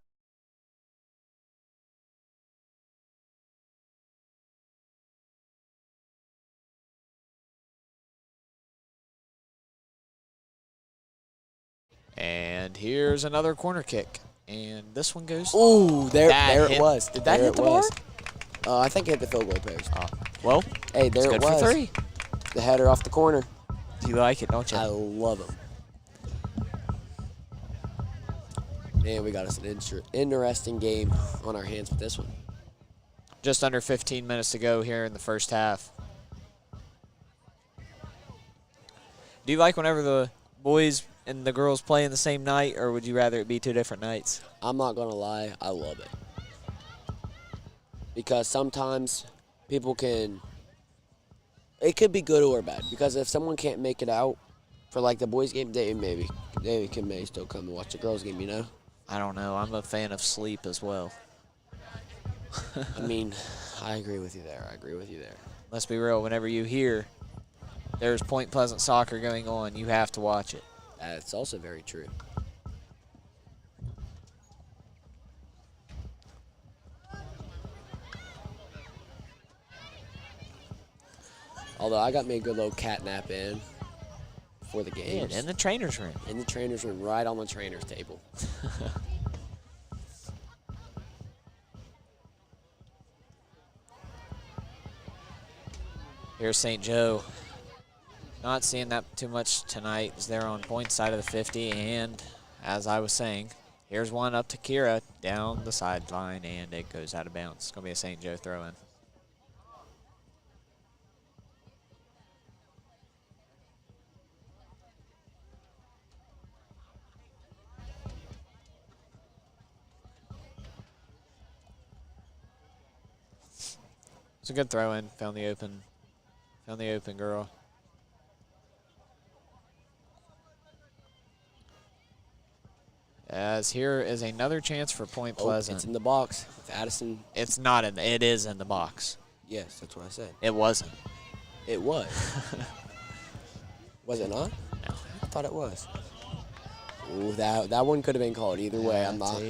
[SPEAKER 4] and here's another corner kick, and this one goes.
[SPEAKER 3] Ooh, there it
[SPEAKER 4] hit-
[SPEAKER 3] was.
[SPEAKER 4] Did that
[SPEAKER 3] There
[SPEAKER 4] hit
[SPEAKER 3] it
[SPEAKER 4] the
[SPEAKER 3] was.
[SPEAKER 4] bar?
[SPEAKER 3] I think it hit the field goal post.
[SPEAKER 4] Well,
[SPEAKER 3] Hey,
[SPEAKER 4] it's
[SPEAKER 3] there
[SPEAKER 4] good
[SPEAKER 3] it was.
[SPEAKER 4] for 3.
[SPEAKER 3] The header off the corner.
[SPEAKER 4] You like it, don't you?
[SPEAKER 3] I love him. Man, we got us an interesting game on our hands with this one.
[SPEAKER 4] Just under 15 minutes to go here in the first half. Do you like whenever the boys and the girls play in the same night, or would you rather it be 2 different nights?
[SPEAKER 3] I'm not going to lie, I love it. Because sometimes people can, it could be good or bad. Because if someone can't make it out for like the boys game, they may still come and watch the girls game, you know?
[SPEAKER 4] I don't know. I'm a fan of sleep as well.
[SPEAKER 3] I mean, I agree with you there.
[SPEAKER 4] Let's be real. Whenever you hear there's Point Pleasant soccer going on, you have to watch it.
[SPEAKER 3] That's also very true. Although I got me a good little cat nap in for the game.
[SPEAKER 4] In the trainer's room.
[SPEAKER 3] In the trainer's room, right on the trainer's table.
[SPEAKER 4] Here's St. Joe. Not seeing that too much tonight as they're on point side of the 50. And as I was saying, here's one up to Kira down the sideline, and it goes out of bounds. It's going to be a St. Joe throw in. It's a good throw in. Found the open girl. As here is another chance for Point Pleasant.
[SPEAKER 3] It's in the box. If Addison.
[SPEAKER 4] It's not in. It is in the box.
[SPEAKER 3] Yes, that's what I said.
[SPEAKER 4] It wasn't.
[SPEAKER 3] It was. Was it not?
[SPEAKER 4] No.
[SPEAKER 3] I thought it was. Ooh, that one could have been called either way. I'm not.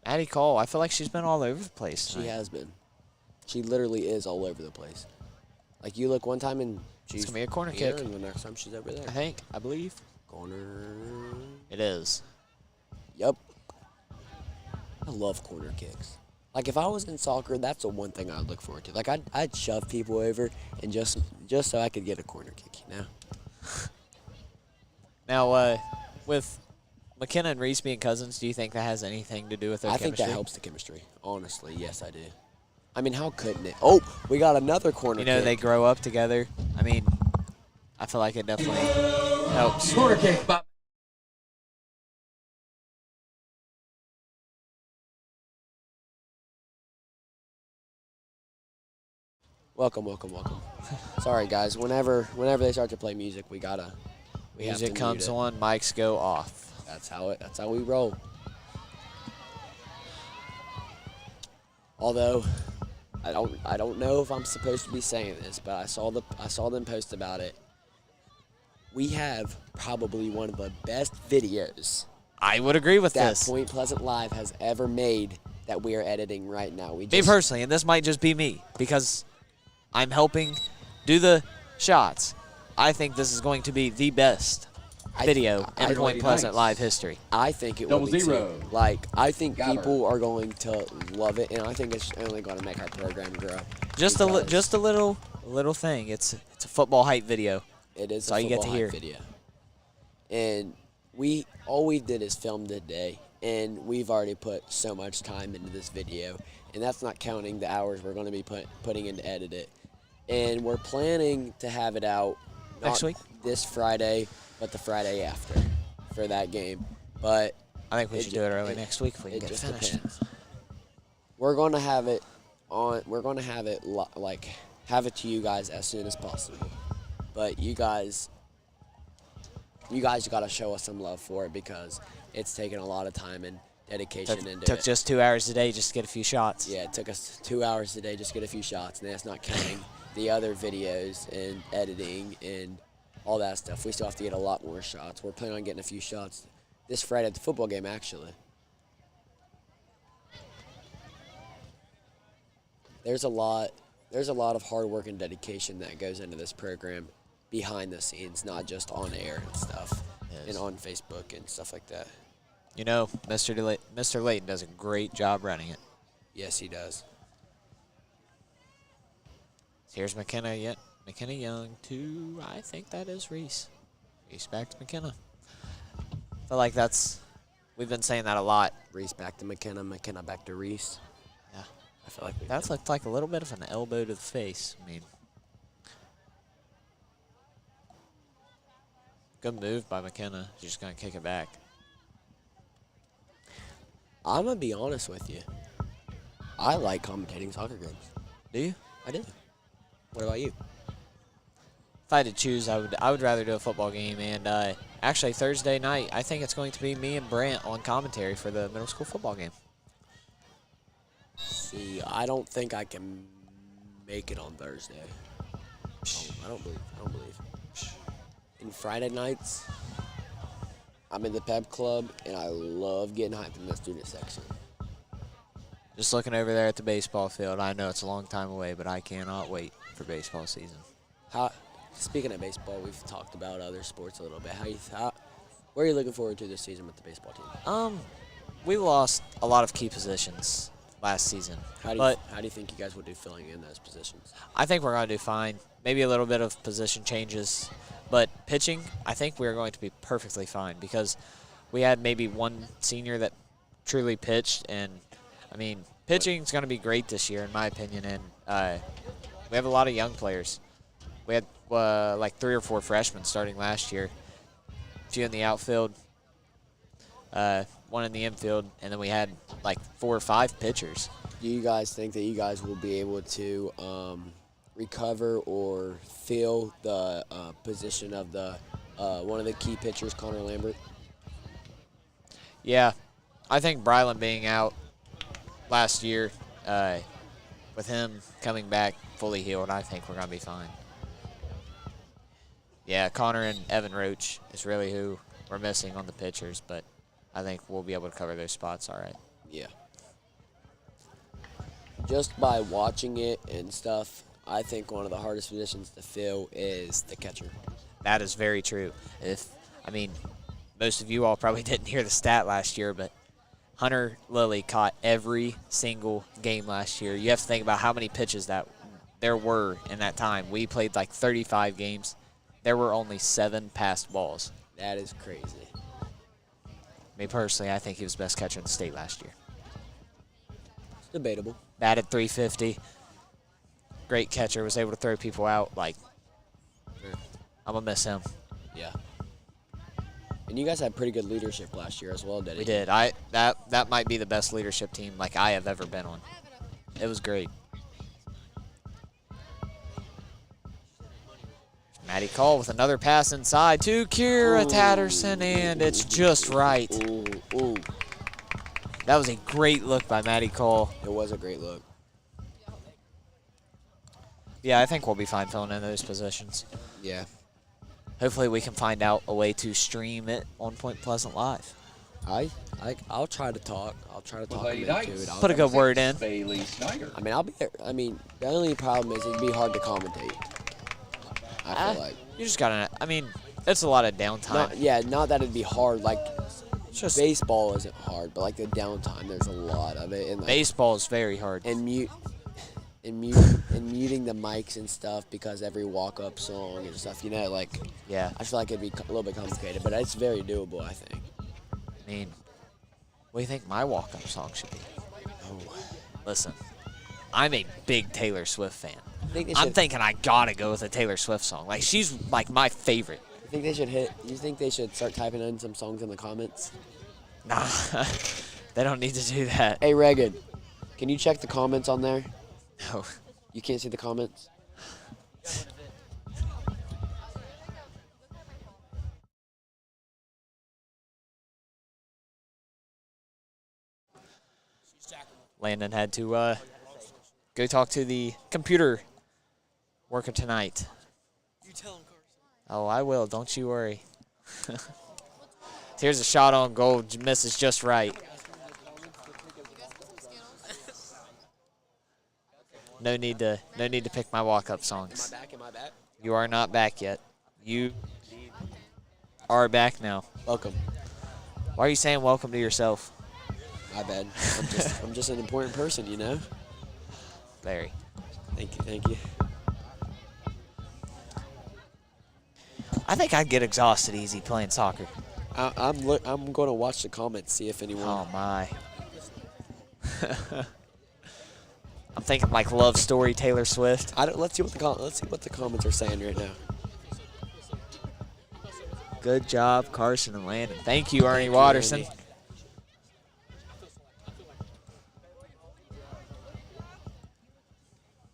[SPEAKER 4] Addie Cole, I feel like she's been all over the place tonight.
[SPEAKER 3] She has been. She literally is all over the place. Like you look one time and she's
[SPEAKER 4] It's gonna be a corner
[SPEAKER 3] here,
[SPEAKER 4] kick.
[SPEAKER 3] and the next time she's over there.
[SPEAKER 4] I believe.
[SPEAKER 3] Corner.
[SPEAKER 4] It is.
[SPEAKER 3] Yep. I love corner kicks. Like if I was in soccer, that's the one thing I'd look forward to. Like I'd shove people over and just so I could get a corner kick, you know.
[SPEAKER 4] Now, with McKenna and Reese being cousins, do you think that has anything to do with their
[SPEAKER 3] I
[SPEAKER 4] chemistry?
[SPEAKER 3] think that helps the chemistry. Honestly, yes, I do. I mean, how couldn't it? Oh, we got another corner
[SPEAKER 4] You know,
[SPEAKER 3] kick.
[SPEAKER 4] they grow up together. I mean, I feel like it definitely helps.
[SPEAKER 5] Corner kick by
[SPEAKER 3] Welcome, welcome, welcome. Sorry, guys. Whenever they start to play music, we have
[SPEAKER 4] Music
[SPEAKER 3] to
[SPEAKER 4] comes
[SPEAKER 3] mute it.
[SPEAKER 4] on, mics go off.
[SPEAKER 3] That's how we roll. Although I don't know if I'm supposed to be saying this, but I saw them post about it. We have probably one of the best videos
[SPEAKER 4] I would agree with
[SPEAKER 3] that
[SPEAKER 4] this.
[SPEAKER 3] Point Pleasant Live has ever made that we are editing right now.
[SPEAKER 4] Me personally, and this might just be me, because I'm helping do the shots. I think this is going to be the best video in Point Pleasant Live history.
[SPEAKER 3] I think it will
[SPEAKER 5] Double
[SPEAKER 3] be
[SPEAKER 5] zero.
[SPEAKER 3] too. Like, I think
[SPEAKER 5] Got her.
[SPEAKER 3] people are going to love it, and I think it's only going to make our program grow.
[SPEAKER 4] Just a little thing. It's a football hype video.
[SPEAKER 3] It is
[SPEAKER 4] That's
[SPEAKER 3] a
[SPEAKER 4] all you get to
[SPEAKER 3] football hype
[SPEAKER 4] hear.
[SPEAKER 3] video. And all we did is film today, and we've already put so much time into this video, and that's not counting the hours we're going to be putting in to edit it. And we're planning to have it out
[SPEAKER 4] Next
[SPEAKER 3] not
[SPEAKER 4] week?
[SPEAKER 3] this Friday, but the Friday after for that game. But
[SPEAKER 4] I think we should do it early next week if we can
[SPEAKER 3] it
[SPEAKER 4] get it
[SPEAKER 3] just
[SPEAKER 4] finished.
[SPEAKER 3] depends. We're going to have it on. We're going to have it have it to you guys as soon as possible. But you guys got to show us some love for it, because it's taken a lot of time and dedication into
[SPEAKER 4] Took
[SPEAKER 3] it.
[SPEAKER 4] just 2 hours a day just to get a few shots.
[SPEAKER 3] Yeah, it took us 2 hours today just to get a few shots, and that's not counting the other videos and editing and all that stuff. We still have to get a lot more shots. We're planning on getting a few shots this Friday at the football game, actually. There's a lot of hard work and dedication that goes into this program behind the scenes, not just on air and stuff, and on Facebook and stuff like that.
[SPEAKER 4] You know, Mr. Layton does a great job running it.
[SPEAKER 3] Yes, he does.
[SPEAKER 4] Here's McKenna Young to, I think that is Reese. Reese back to McKenna. I feel like we've been saying that a lot.
[SPEAKER 3] Reese back to McKenna, McKenna back to Reese.
[SPEAKER 4] Yeah.
[SPEAKER 3] I feel like
[SPEAKER 4] That looked like a little bit of an elbow to the face. I mean, good move by McKenna. She's just going to kick it back.
[SPEAKER 3] I'm going to be honest with you. I like commentating soccer games.
[SPEAKER 4] Do you?
[SPEAKER 3] I do. What about you?
[SPEAKER 4] If I had to choose, I would rather do a football game. And actually, Thursday night, I think it's going to be me and Brant on commentary for the middle school football game.
[SPEAKER 3] See, I don't think I can make it on Thursday. I don't believe. And Friday nights, I'm in the pep club, and I love getting hyped in the student section.
[SPEAKER 4] Just looking over there at the baseball field, I know it's a long time away, but I cannot wait for baseball season.
[SPEAKER 3] Speaking of baseball, we've talked about other sports a little bit. What are you looking forward to this season with the baseball team?
[SPEAKER 4] We lost a lot of key positions last season.
[SPEAKER 3] How do you think you guys will do filling in those positions?
[SPEAKER 4] I think we're going to do fine. Maybe a little bit of position changes. But pitching, I think we're going to be perfectly fine, because we had maybe one senior that truly pitched. And, I mean, pitching is going to be great this year, in my opinion. And we have a lot of young players. We had like 3 or 4 freshmen starting last year. A few in the outfield, one in the infield, and then we had like 4 or 5 pitchers.
[SPEAKER 3] Do you guys think that you guys will be able to recover or fill the position of the one of the key pitchers, Connor Lambert?
[SPEAKER 4] Yeah, I think Brylan being out last year, with him coming back fully healed, I think we're going to be fine. Yeah, Connor and Evan Roach is really who we're missing on the pitchers, but I think we'll be able to cover those spots all right.
[SPEAKER 3] Yeah. Just by watching it and stuff, I think one of the hardest positions to fill is the catcher.
[SPEAKER 4] That is very true. Most of you all probably didn't hear the stat last year, but Hunter Lilly caught every single game last year. You have to think about how many pitches that there were in that time. We played like 35 games. There were only 7 passed balls.
[SPEAKER 3] That is crazy.
[SPEAKER 4] Me personally, I think he was best catcher in the state last year.
[SPEAKER 3] It's debatable.
[SPEAKER 4] Batted .350. Great catcher. Was able to throw people out. I'm going to miss him.
[SPEAKER 3] Yeah. And you guys had pretty good leadership last year as well, didn't
[SPEAKER 4] We
[SPEAKER 3] you?
[SPEAKER 4] did. That might be the best leadership team I have ever been on. It was great. Maddie Call with another pass inside to Kira Tatterson, and it's just right.
[SPEAKER 3] Ooh.
[SPEAKER 4] That was a great look by Maddie Cole.
[SPEAKER 3] It was a great look.
[SPEAKER 4] Yeah, I think we'll be fine filling in those positions.
[SPEAKER 3] Yeah.
[SPEAKER 4] Hopefully we can find out a way to stream it on Point Pleasant Live.
[SPEAKER 3] I'll try to talk. I'll try to talk
[SPEAKER 5] Lady
[SPEAKER 3] him into
[SPEAKER 5] Knights.
[SPEAKER 3] it.
[SPEAKER 4] Put a good word in.
[SPEAKER 5] Bailey Snyder.
[SPEAKER 3] I mean, I'll be there. I mean, the only problem is it'd be hard to commentate. I feel like.
[SPEAKER 4] You just gotta, I mean, it's a lot of downtime.
[SPEAKER 3] Not that it'd be hard. Like, just baseball isn't hard, but like the downtime, there's a lot of it. And like,
[SPEAKER 4] Baseball is very hard.
[SPEAKER 3] and muting the mics and stuff because every walk-up song and stuff. You know, like.
[SPEAKER 4] Yeah.
[SPEAKER 3] I feel like it'd be a little bit complicated, but it's very doable, I think.
[SPEAKER 4] I mean, what do you think my walk-up song should be?
[SPEAKER 3] Oh.
[SPEAKER 4] Listen, I'm a big Taylor Swift fan.
[SPEAKER 3] I'm
[SPEAKER 4] thinking I gotta go with a Taylor Swift song. Like, she's like my favorite.
[SPEAKER 3] You think they should start typing in some songs in the comments?
[SPEAKER 4] Nah, they don't need to do that.
[SPEAKER 3] Hey, Reagan, can you check the comments on there?
[SPEAKER 4] No.
[SPEAKER 3] You can't see the comments?
[SPEAKER 4] Landon had to go talk to the computer worker tonight. You tell him, Carson. Oh, I will. Don't you worry. Here's a shot on goal. Misses just right. No need to pick my walk-up songs.
[SPEAKER 3] Am I back?
[SPEAKER 4] You are not back yet. You are back now.
[SPEAKER 3] Welcome.
[SPEAKER 4] Why are you saying welcome to yourself?
[SPEAKER 3] My bad. I'm just an important person, you know?
[SPEAKER 4] Larry.
[SPEAKER 3] Thank you.
[SPEAKER 4] I think I'd get exhausted easy playing soccer.
[SPEAKER 3] I'm going to watch the comments, see if anyone.
[SPEAKER 4] Oh my. I'm thinking like love story Taylor Swift.
[SPEAKER 3] Let's see what the comments are saying right now.
[SPEAKER 4] Good job, Carson and Landon. Thank you, Ernie
[SPEAKER 3] Thank you,
[SPEAKER 4] Watterson.
[SPEAKER 3] Ernie.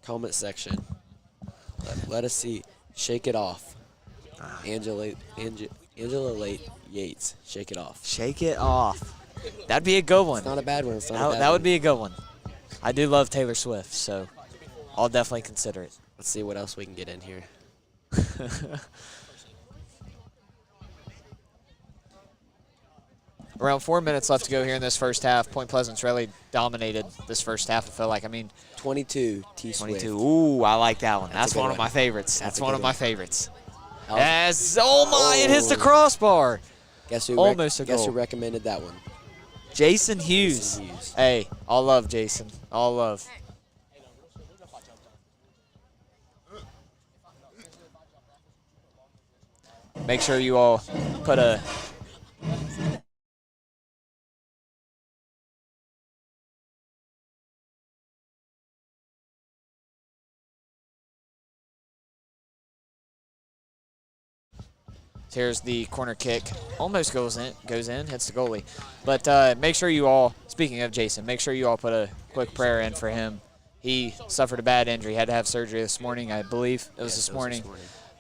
[SPEAKER 3] Comment section. Let us see. Shake it off. Angela Late Yates. Shake it off.
[SPEAKER 4] Shake it off. That'd be a good one.
[SPEAKER 3] It's not a bad one. It's not a bad
[SPEAKER 4] That would
[SPEAKER 3] one.
[SPEAKER 4] be a good one. I do love Taylor Swift, so I'll definitely consider it.
[SPEAKER 3] Let's see what else we can get in here.
[SPEAKER 4] Around 4 minutes left to go here in this first half. Point Pleasant's really dominated this first half, I feel like. I mean,
[SPEAKER 3] 22 T Swift.
[SPEAKER 4] 22. Ooh, I like that one. That's
[SPEAKER 3] a good
[SPEAKER 4] one of
[SPEAKER 3] one.
[SPEAKER 4] my favorites.
[SPEAKER 3] That's
[SPEAKER 4] That's
[SPEAKER 3] a
[SPEAKER 4] one
[SPEAKER 3] good
[SPEAKER 4] of my
[SPEAKER 3] one.
[SPEAKER 4] favorites.
[SPEAKER 3] Oh.
[SPEAKER 4] Yes. Oh, my. It hits the
[SPEAKER 3] Oh.
[SPEAKER 4] crossbar.
[SPEAKER 3] Guess who
[SPEAKER 4] Almost a
[SPEAKER 3] Guess who
[SPEAKER 4] goal.
[SPEAKER 3] recommended that one?
[SPEAKER 4] Jason Hughes.
[SPEAKER 3] Jason Hughes.
[SPEAKER 4] Hey, all love, Jason. All love. Make sure you all put a... Here's the corner kick. Almost goes in, hits the goalie. But make sure you all, speaking of Jason, make sure you all put a quick prayer in for him. He suffered a bad injury, had to have surgery this morning, I believe. It was this morning.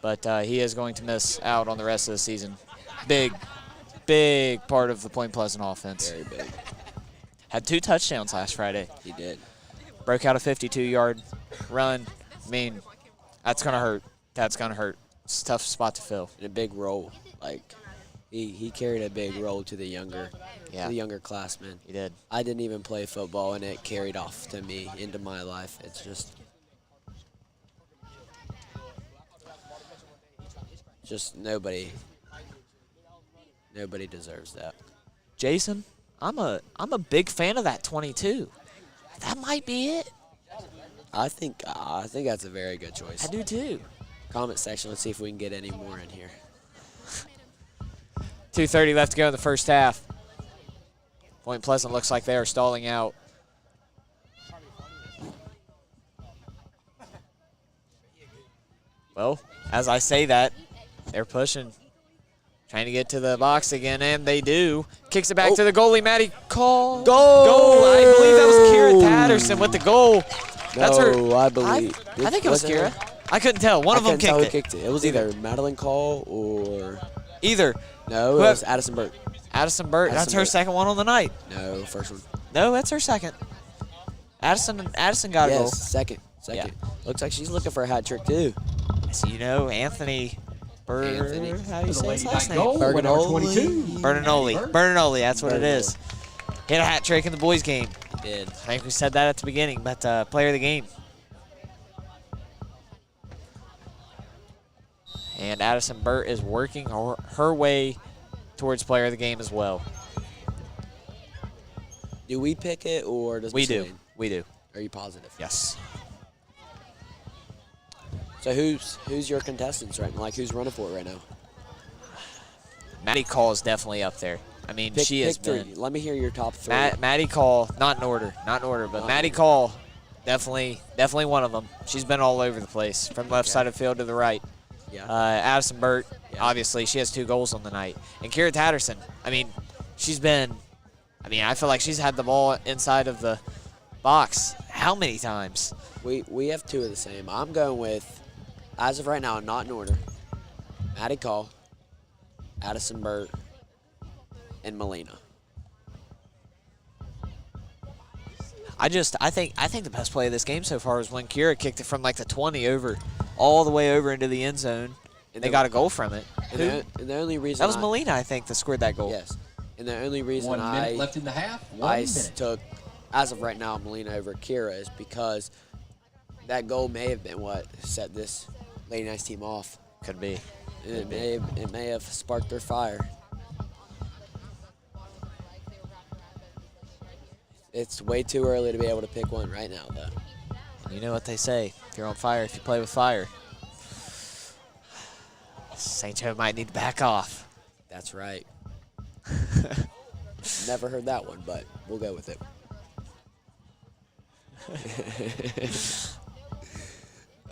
[SPEAKER 4] But he is going to miss out on the rest of the season. Big part of the Point Pleasant offense.
[SPEAKER 3] Very big.
[SPEAKER 4] Had 2 touchdowns last Friday.
[SPEAKER 3] He did.
[SPEAKER 4] Broke out a 52-yard run. I mean, that's going to hurt. That's going to hurt. It's a tough spot to fill.
[SPEAKER 3] And a big role. Like, he carried a big role to the younger classmen.
[SPEAKER 4] He did.
[SPEAKER 3] I didn't even play football, and it carried off to me into my life. It's just nobody deserves that.
[SPEAKER 4] Jason, I'm a big fan of that 22. That might be it.
[SPEAKER 3] I think that's a very good choice.
[SPEAKER 4] I do too.
[SPEAKER 3] Comment section. Let's see if we can get any more in here.
[SPEAKER 4] 2:30 left to go in the first half. Point Pleasant looks like they are stalling out. Well, as I say that, they're pushing. Trying to get to the box again, and they do. Kicks it back to the goalie, Matty Call.
[SPEAKER 3] Goal!
[SPEAKER 4] I believe that was Kira Tatterson with the goal. That's her.
[SPEAKER 3] I believe.
[SPEAKER 4] I think it was Kira. I couldn't tell. One of them
[SPEAKER 3] couldn't tell who
[SPEAKER 4] kicked it.
[SPEAKER 3] kicked it. It was either Madeline Call or
[SPEAKER 4] Either.
[SPEAKER 3] no, it was Addison Burt.
[SPEAKER 4] Addison Burt. That's
[SPEAKER 3] Addison
[SPEAKER 4] her
[SPEAKER 3] Burt.
[SPEAKER 4] second one on the night.
[SPEAKER 3] No, first one.
[SPEAKER 4] No, that's her second. Addison got a goal.
[SPEAKER 3] Yes, second. Looks like she's looking for a hat trick too.
[SPEAKER 4] So you know, Anthony. How do you
[SPEAKER 5] For the
[SPEAKER 4] say
[SPEAKER 5] Lady
[SPEAKER 4] his last
[SPEAKER 5] Night
[SPEAKER 4] name?
[SPEAKER 5] goal, with number
[SPEAKER 3] Berganoli.
[SPEAKER 5] 22.
[SPEAKER 4] Bernanoli, that's what it is. Hit a hat trick in the boys' game.
[SPEAKER 3] He did.
[SPEAKER 4] I think we said that at the beginning, but player of the game. And Addison Burt is working her way towards player of the game as well.
[SPEAKER 3] Do we pick it or does
[SPEAKER 4] We
[SPEAKER 3] Miss
[SPEAKER 4] do.
[SPEAKER 3] Wayne?
[SPEAKER 4] We do.
[SPEAKER 3] Are you positive?
[SPEAKER 4] Yes.
[SPEAKER 3] So who's your contestants right now? Like who's running for it right now?
[SPEAKER 4] Maddie Call is definitely up there. I mean, she has
[SPEAKER 3] three.
[SPEAKER 4] been.
[SPEAKER 3] Let me hear your top three.
[SPEAKER 4] Maddie Call, not in order, but Maddie Call, definitely one of them. She's been all over the place, from left side of the field to the right.
[SPEAKER 3] Yeah.
[SPEAKER 4] Addison Burt,
[SPEAKER 3] Yeah.
[SPEAKER 4] obviously, she has 2 goals on the night. And Kira Tatterson, I mean, I feel like she's had the ball inside of the box how many times?
[SPEAKER 3] We have 2 of the same. I'm going with, as of right now, not in order. Maddie Call, Addison Burt, and Melina.
[SPEAKER 4] I think the best play of this game so far was when Kira kicked it from like the 20 over, all the way over into the end zone, and they got a goal from it.
[SPEAKER 3] And the only reason
[SPEAKER 4] That was Melina, I think, that scored that goal.
[SPEAKER 3] Yes. And the only reason
[SPEAKER 5] 1 minute left in the half. 1
[SPEAKER 3] I
[SPEAKER 5] minute.
[SPEAKER 3] took, as of right now, Melina over Kira is because that goal may have been what set this Lady Nice team off.
[SPEAKER 4] Could be.
[SPEAKER 3] And it may have sparked their fire. It's way too early to be able to pick one right now, though.
[SPEAKER 4] You know what they say. If you're on fire, if you play with fire. St. Joe might need to back off.
[SPEAKER 3] That's right. Never heard that one, but we'll go with it.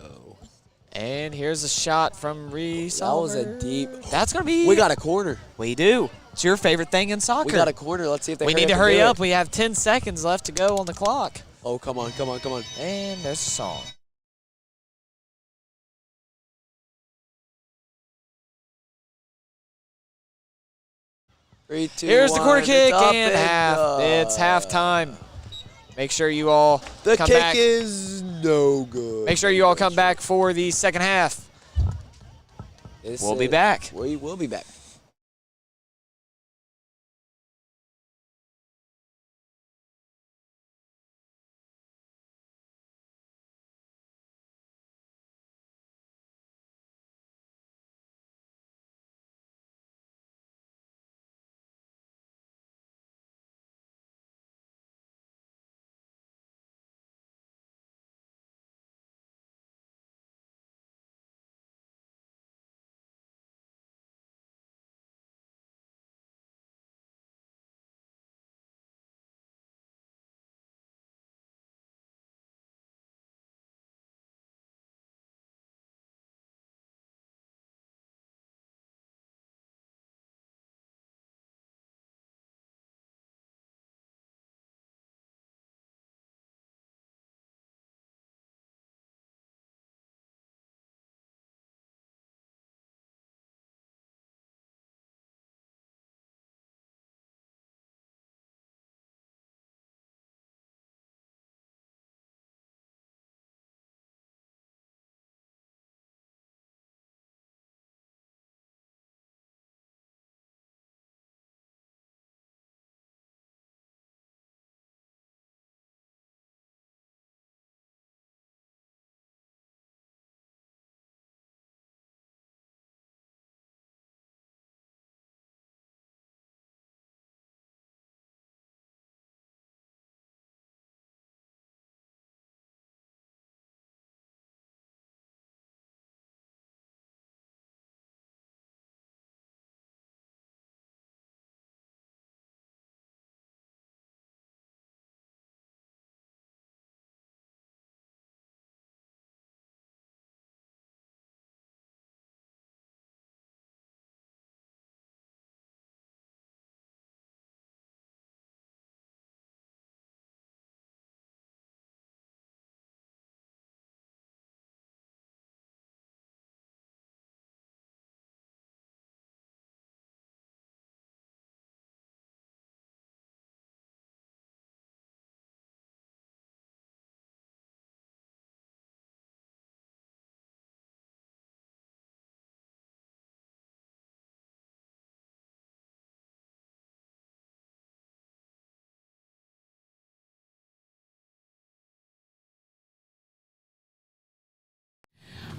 [SPEAKER 3] Oh.
[SPEAKER 4] And here's a shot from Reese.
[SPEAKER 3] That was a deep.
[SPEAKER 4] That's going to be.
[SPEAKER 3] We got a corner.
[SPEAKER 4] We do. It's your favorite thing in soccer.
[SPEAKER 3] We got a corner. Let's see if they
[SPEAKER 4] We
[SPEAKER 3] hurry
[SPEAKER 4] need to
[SPEAKER 3] up and
[SPEAKER 4] hurry
[SPEAKER 3] do
[SPEAKER 4] up.
[SPEAKER 3] it.
[SPEAKER 4] We have 10 seconds left to go on the clock.
[SPEAKER 3] Oh, come on.
[SPEAKER 4] And there's a song.
[SPEAKER 3] 3, 2,
[SPEAKER 4] Here's the
[SPEAKER 3] 1,
[SPEAKER 4] corner kick
[SPEAKER 3] it's up
[SPEAKER 4] and half.
[SPEAKER 3] good.
[SPEAKER 4] It's halftime. Make sure you all
[SPEAKER 3] The
[SPEAKER 4] come
[SPEAKER 3] kick
[SPEAKER 4] back.
[SPEAKER 3] is no good.
[SPEAKER 4] Make sure you all come back for the second half. We'll be back.
[SPEAKER 3] We will be back.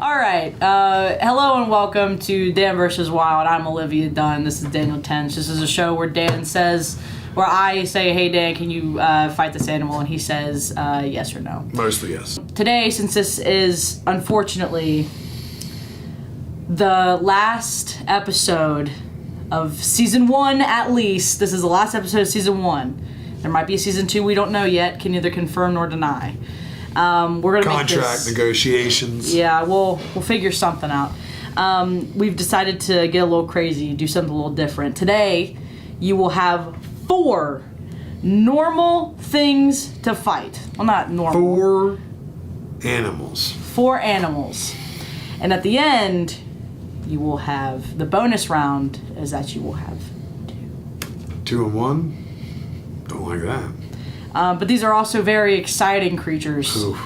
[SPEAKER 2] All right. Hello and welcome to Dan vs. Wild. I'm Olivia Dunn. This is Daniel Tench. This is a show where where I say, hey Dan, can you fight this animal? And he says yes or no.
[SPEAKER 7] Mostly yes.
[SPEAKER 2] Today, since this is unfortunately the last episode of season 1 at least, this is the last episode of season 1. There might be a season 2, we don't know yet, can neither confirm nor deny. We're gonna
[SPEAKER 7] Contract
[SPEAKER 2] make this,
[SPEAKER 7] negotiations.
[SPEAKER 2] yeah, we'll figure something out. We've decided to get a little crazy, do something a little different. Today, you will have 4 normal things to fight. Well, not normal.
[SPEAKER 7] 4 animals.
[SPEAKER 2] 4 animals. And at the end, you will have the bonus round is that you will have
[SPEAKER 7] 2 and 1. Don't like that.
[SPEAKER 2] but these are also very exciting creatures.
[SPEAKER 7] Oof.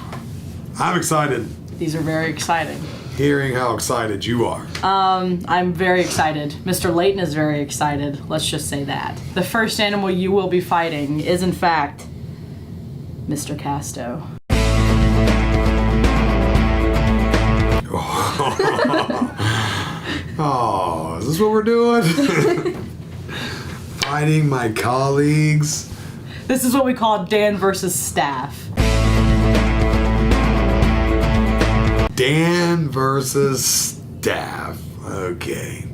[SPEAKER 7] I'm excited.
[SPEAKER 2] These are very exciting.
[SPEAKER 7] Hearing how excited you are.
[SPEAKER 2] I'm very excited. Mr. Layton is very excited. Let's just say that. The first animal you will be fighting is, in fact, Mr. Casto.
[SPEAKER 7] Oh, is this what we're doing? Fighting my colleagues.
[SPEAKER 2] This is what we call Dan versus staff.
[SPEAKER 7] Dan versus staff. Okay.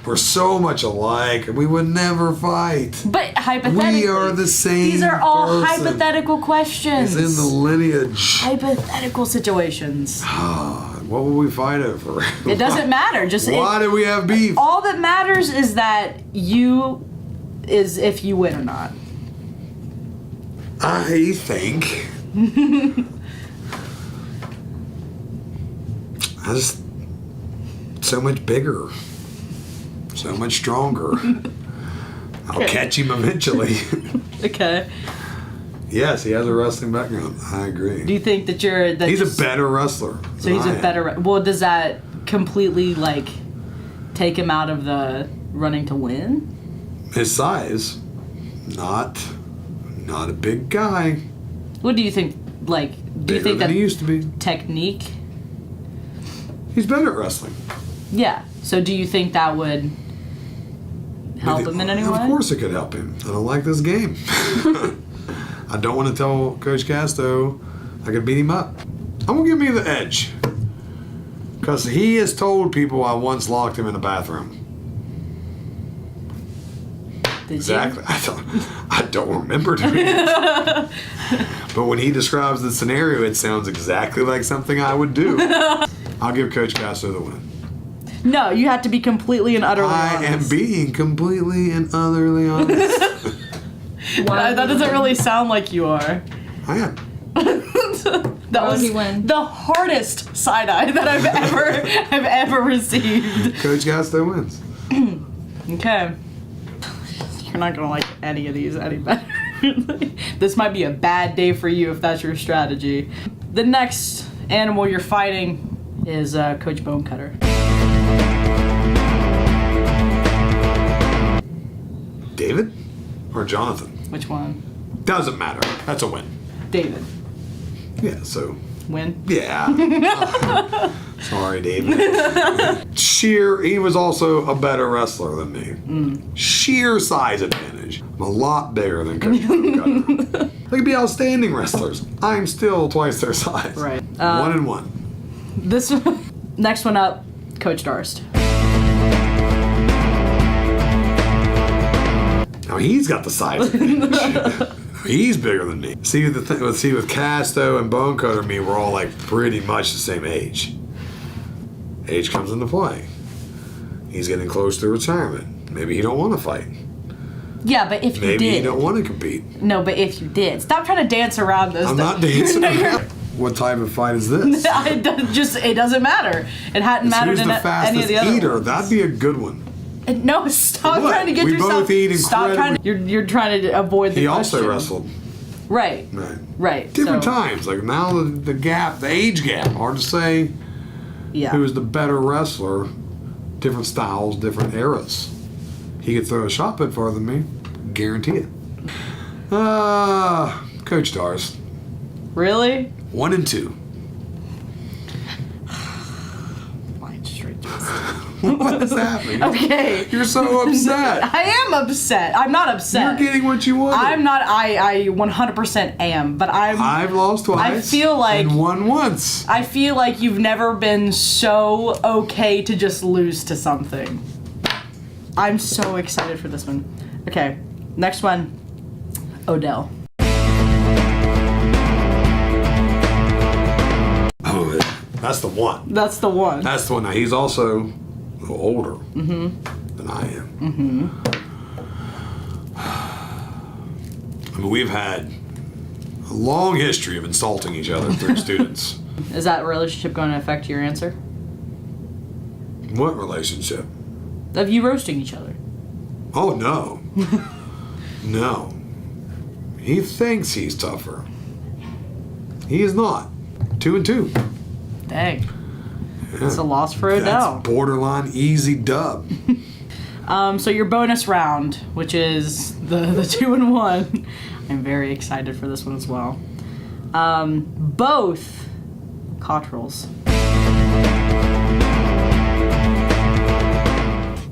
[SPEAKER 7] We're so much alike, we would never fight.
[SPEAKER 2] But hypothetically,
[SPEAKER 7] We are the same
[SPEAKER 2] these are all
[SPEAKER 7] person.
[SPEAKER 2] hypothetical questions.
[SPEAKER 7] It's in the lineage.
[SPEAKER 2] Hypothetical situations.
[SPEAKER 7] What will we fight over?
[SPEAKER 2] It doesn't matter. Just
[SPEAKER 7] Why do we have beef?
[SPEAKER 2] all that matters is that is if you win or not.
[SPEAKER 7] I think. I just so much bigger, so much stronger. I'll catch him eventually.
[SPEAKER 2] Okay.
[SPEAKER 7] Yes, he has a wrestling background. I agree.
[SPEAKER 2] Do you think that
[SPEAKER 7] He's a better wrestler.
[SPEAKER 2] So he's a better. Well, does that completely take him out of the running to win?
[SPEAKER 7] His size, not a big guy.
[SPEAKER 2] What do you think? Do you
[SPEAKER 7] Bigger
[SPEAKER 2] think
[SPEAKER 7] than
[SPEAKER 2] that
[SPEAKER 7] he used to be.
[SPEAKER 2] technique?
[SPEAKER 7] He's better at wrestling.
[SPEAKER 2] Yeah. So do you think that would help him in any way?
[SPEAKER 7] Of course it could help him. I don't like this game. I don't want to tell Coach Casto I could beat him up. I'm going to give me the edge. Because he has told people I once locked him in a bathroom.
[SPEAKER 2] Did
[SPEAKER 7] Exactly. I don't remember doing it. But when he describes the scenario, it sounds exactly like something I would do. I'll give Coach Casto the win.
[SPEAKER 2] You? No, you have to be completely and utterly
[SPEAKER 7] I
[SPEAKER 2] honest.
[SPEAKER 7] am being completely and utterly honest.
[SPEAKER 2] That doesn't really sound like you are.
[SPEAKER 7] I am.
[SPEAKER 2] That was
[SPEAKER 1] he win?
[SPEAKER 2] the hardest side eye that I've ever received.
[SPEAKER 7] Coach Casto wins.
[SPEAKER 2] Okay. You're not gonna like any of these any better. This might be a bad day for you if that's your strategy. The next animal you're fighting is Coach Bonecutter.
[SPEAKER 7] David or Jonathan?
[SPEAKER 2] Which one?
[SPEAKER 7] Doesn't matter. That's a win.
[SPEAKER 2] David.
[SPEAKER 7] Yeah, so.
[SPEAKER 2] Win?
[SPEAKER 7] Yeah. Sorry, David. He was also a better wrestler than me. Sheer size advantage. I'm a lot bigger than Coach Bonecutter. They could be outstanding wrestlers. I'm still twice their size.
[SPEAKER 2] Right.
[SPEAKER 7] 1 and 1.
[SPEAKER 2] This next one up, Coach Darst.
[SPEAKER 7] Now he's got the size advantage. He's bigger than me. See with Casto and Bonecutter and me, we're all pretty much the same age. Age comes into play. He's getting close to retirement. Maybe he don't want to fight.
[SPEAKER 2] Yeah, but if you
[SPEAKER 7] Maybe
[SPEAKER 2] did.
[SPEAKER 7] he don't want to compete.
[SPEAKER 2] No, but if you did. Stop trying to dance around this.
[SPEAKER 7] I'm not dancing around. What type of fight is this?
[SPEAKER 2] It doesn't matter. It hadn't mattered
[SPEAKER 7] Who's
[SPEAKER 2] in
[SPEAKER 7] the
[SPEAKER 2] any of
[SPEAKER 7] fastest
[SPEAKER 2] the other
[SPEAKER 7] eater?
[SPEAKER 2] ones.
[SPEAKER 7] That'd be a good one.
[SPEAKER 2] No, stop
[SPEAKER 7] What?
[SPEAKER 2] trying to get
[SPEAKER 7] We
[SPEAKER 2] yourself.
[SPEAKER 7] both eat
[SPEAKER 2] Stop trying.
[SPEAKER 7] incredibly-
[SPEAKER 2] You're trying to avoid the
[SPEAKER 7] He
[SPEAKER 2] question.
[SPEAKER 7] also wrestled.
[SPEAKER 2] Right.
[SPEAKER 7] Right.
[SPEAKER 2] Right.
[SPEAKER 7] Different
[SPEAKER 2] so,
[SPEAKER 7] times. Now the gap, the age gap. Hard to say
[SPEAKER 2] Yeah.
[SPEAKER 7] who is the better wrestler. Different styles, different eras. He could throw a shot put farther than me. Guarantee it. Coach Darst.
[SPEAKER 2] Really?
[SPEAKER 7] 1 and 2.
[SPEAKER 2] Flying straight to us.
[SPEAKER 7] What is happening?
[SPEAKER 2] Okay.
[SPEAKER 7] You're so upset.
[SPEAKER 2] I am upset. I'm not upset.
[SPEAKER 7] You're getting what you wanted.
[SPEAKER 2] I'm not. I 100% am, but
[SPEAKER 7] I've lost twice.
[SPEAKER 2] I feel like
[SPEAKER 7] and won once.
[SPEAKER 2] I feel like you've never been so okay to just lose to something. I'm so excited for this one. Okay, next one. Odell.
[SPEAKER 7] Oh, that's the one.
[SPEAKER 2] That's the one.
[SPEAKER 7] That's the one. Now, he's also a little older than I am. I mean, we've had a long history of insulting each other through students.
[SPEAKER 2] Is that relationship going to affect your answer?
[SPEAKER 7] What relationship?
[SPEAKER 2] Of you roasting each other?
[SPEAKER 7] Oh, no. No. He thinks he's tougher. He is not. 2 and 2.
[SPEAKER 2] Dang. It's a loss for Odell.
[SPEAKER 7] That's borderline easy dub.
[SPEAKER 2] So your bonus round, which is the 2 and 1. I'm very excited for this one as well. Both Cottrells.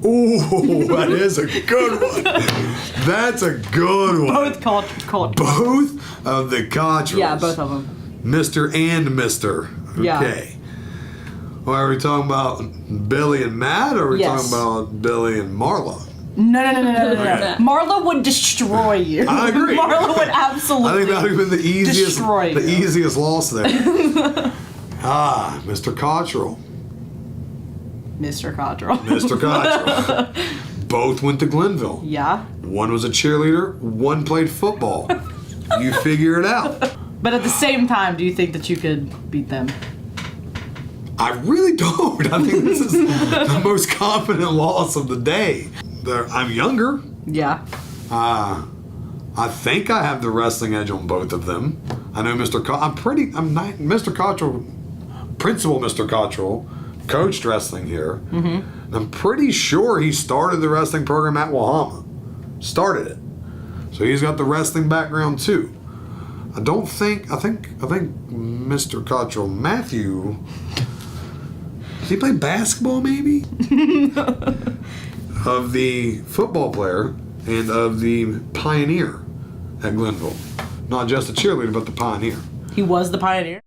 [SPEAKER 7] Ooh, that is a good one. That's a good one.
[SPEAKER 2] Both Cottrells.
[SPEAKER 7] Both of the Cottrells.
[SPEAKER 2] Yeah, both of them.
[SPEAKER 7] Mr. and Mr.
[SPEAKER 2] Yeah.
[SPEAKER 7] Okay. Well, are we talking about Billy and Matt, or are we
[SPEAKER 2] Yes.
[SPEAKER 7] talking about Billy and Marla?
[SPEAKER 2] No.
[SPEAKER 7] Okay.
[SPEAKER 2] Marla would destroy you.
[SPEAKER 7] I agree.
[SPEAKER 2] Marla would
[SPEAKER 7] I
[SPEAKER 2] absolutely.
[SPEAKER 7] think that would have been the easiest,
[SPEAKER 2] Destroy
[SPEAKER 7] the
[SPEAKER 2] you.
[SPEAKER 7] easiest loss there. Mr. Cottrell.
[SPEAKER 2] Mr. Cottrell.
[SPEAKER 7] Mr. Cottrell. Both went to Glenville.
[SPEAKER 2] Yeah.
[SPEAKER 7] One was a cheerleader, one played football. You figure it out.
[SPEAKER 2] But at the same time, do you think that you could beat them?
[SPEAKER 7] I really don't. I think this is the most confident loss of the day. I'm younger.
[SPEAKER 2] Yeah.
[SPEAKER 7] I think I have the wrestling edge on both of them. I know Mr. Cottrell, Principal Mr. Cottrell, coached wrestling here. Mm-hmm. I'm pretty sure he started the wrestling program at Wahama. Started it. So he's got the wrestling background too. I think Mr. Cottrell, Matthew, does he play basketball maybe? Of the football player and of the pioneer at Glenville. Not just a cheerleader, but the pioneer.
[SPEAKER 2] He was the pioneer.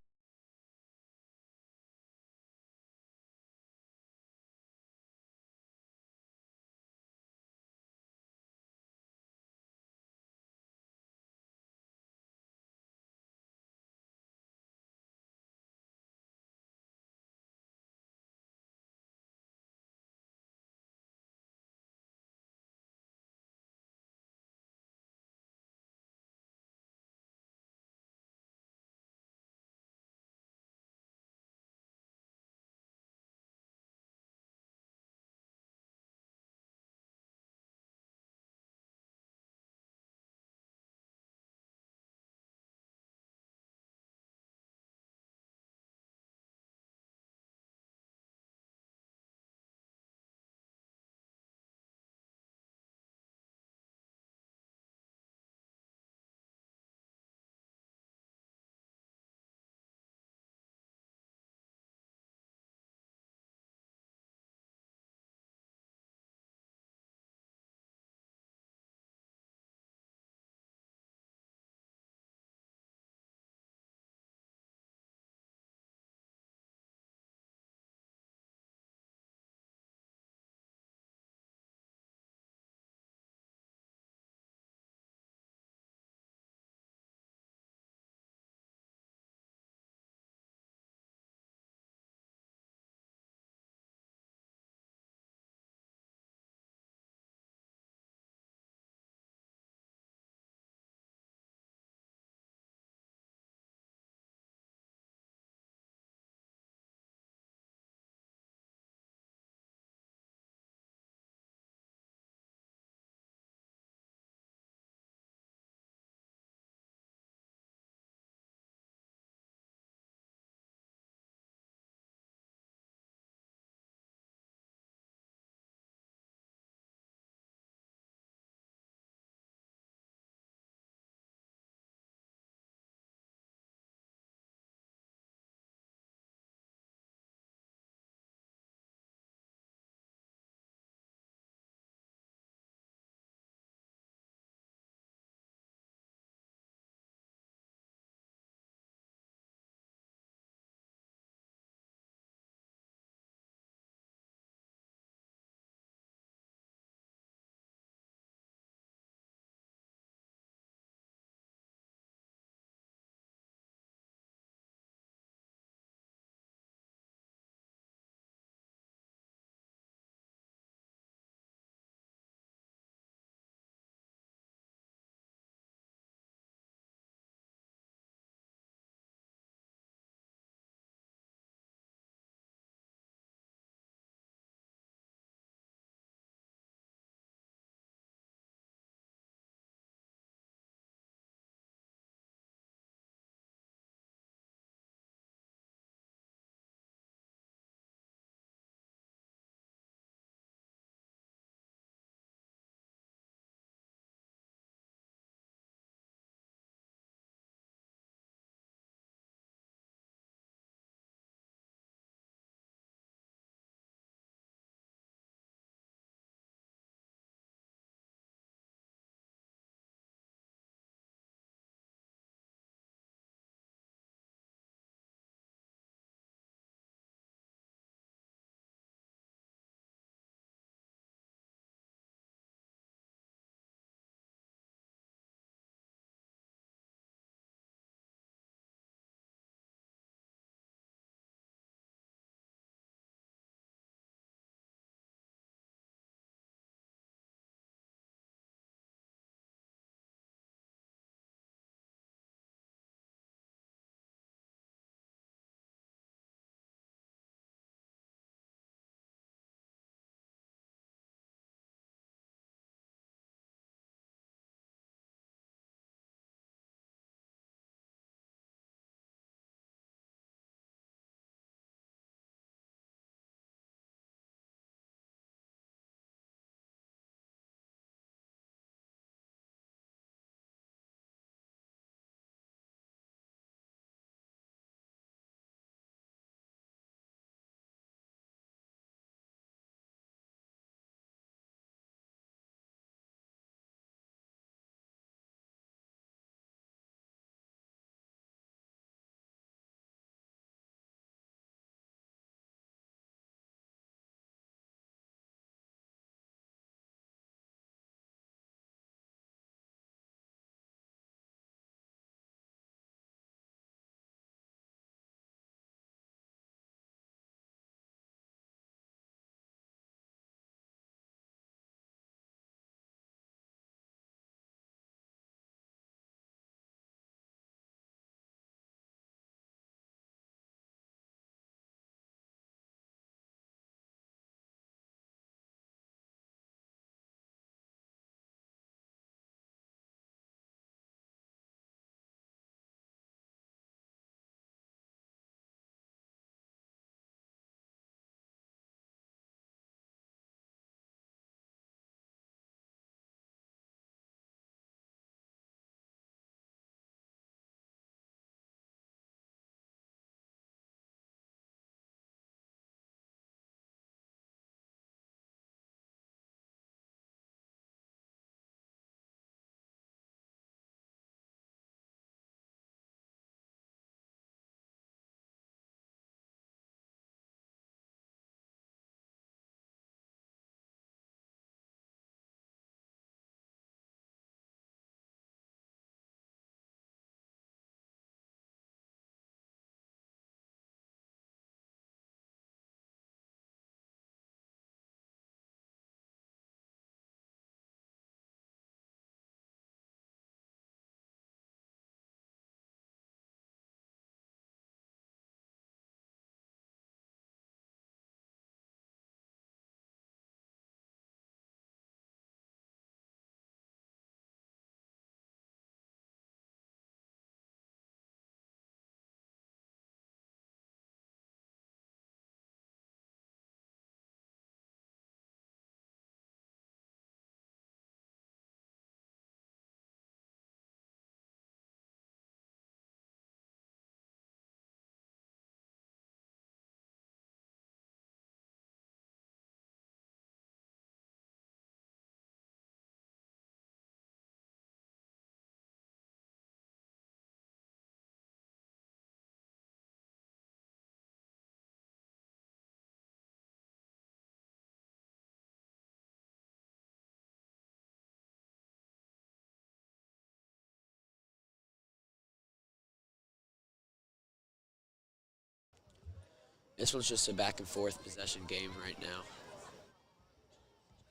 [SPEAKER 3] This one's just a back and forth possession game right now.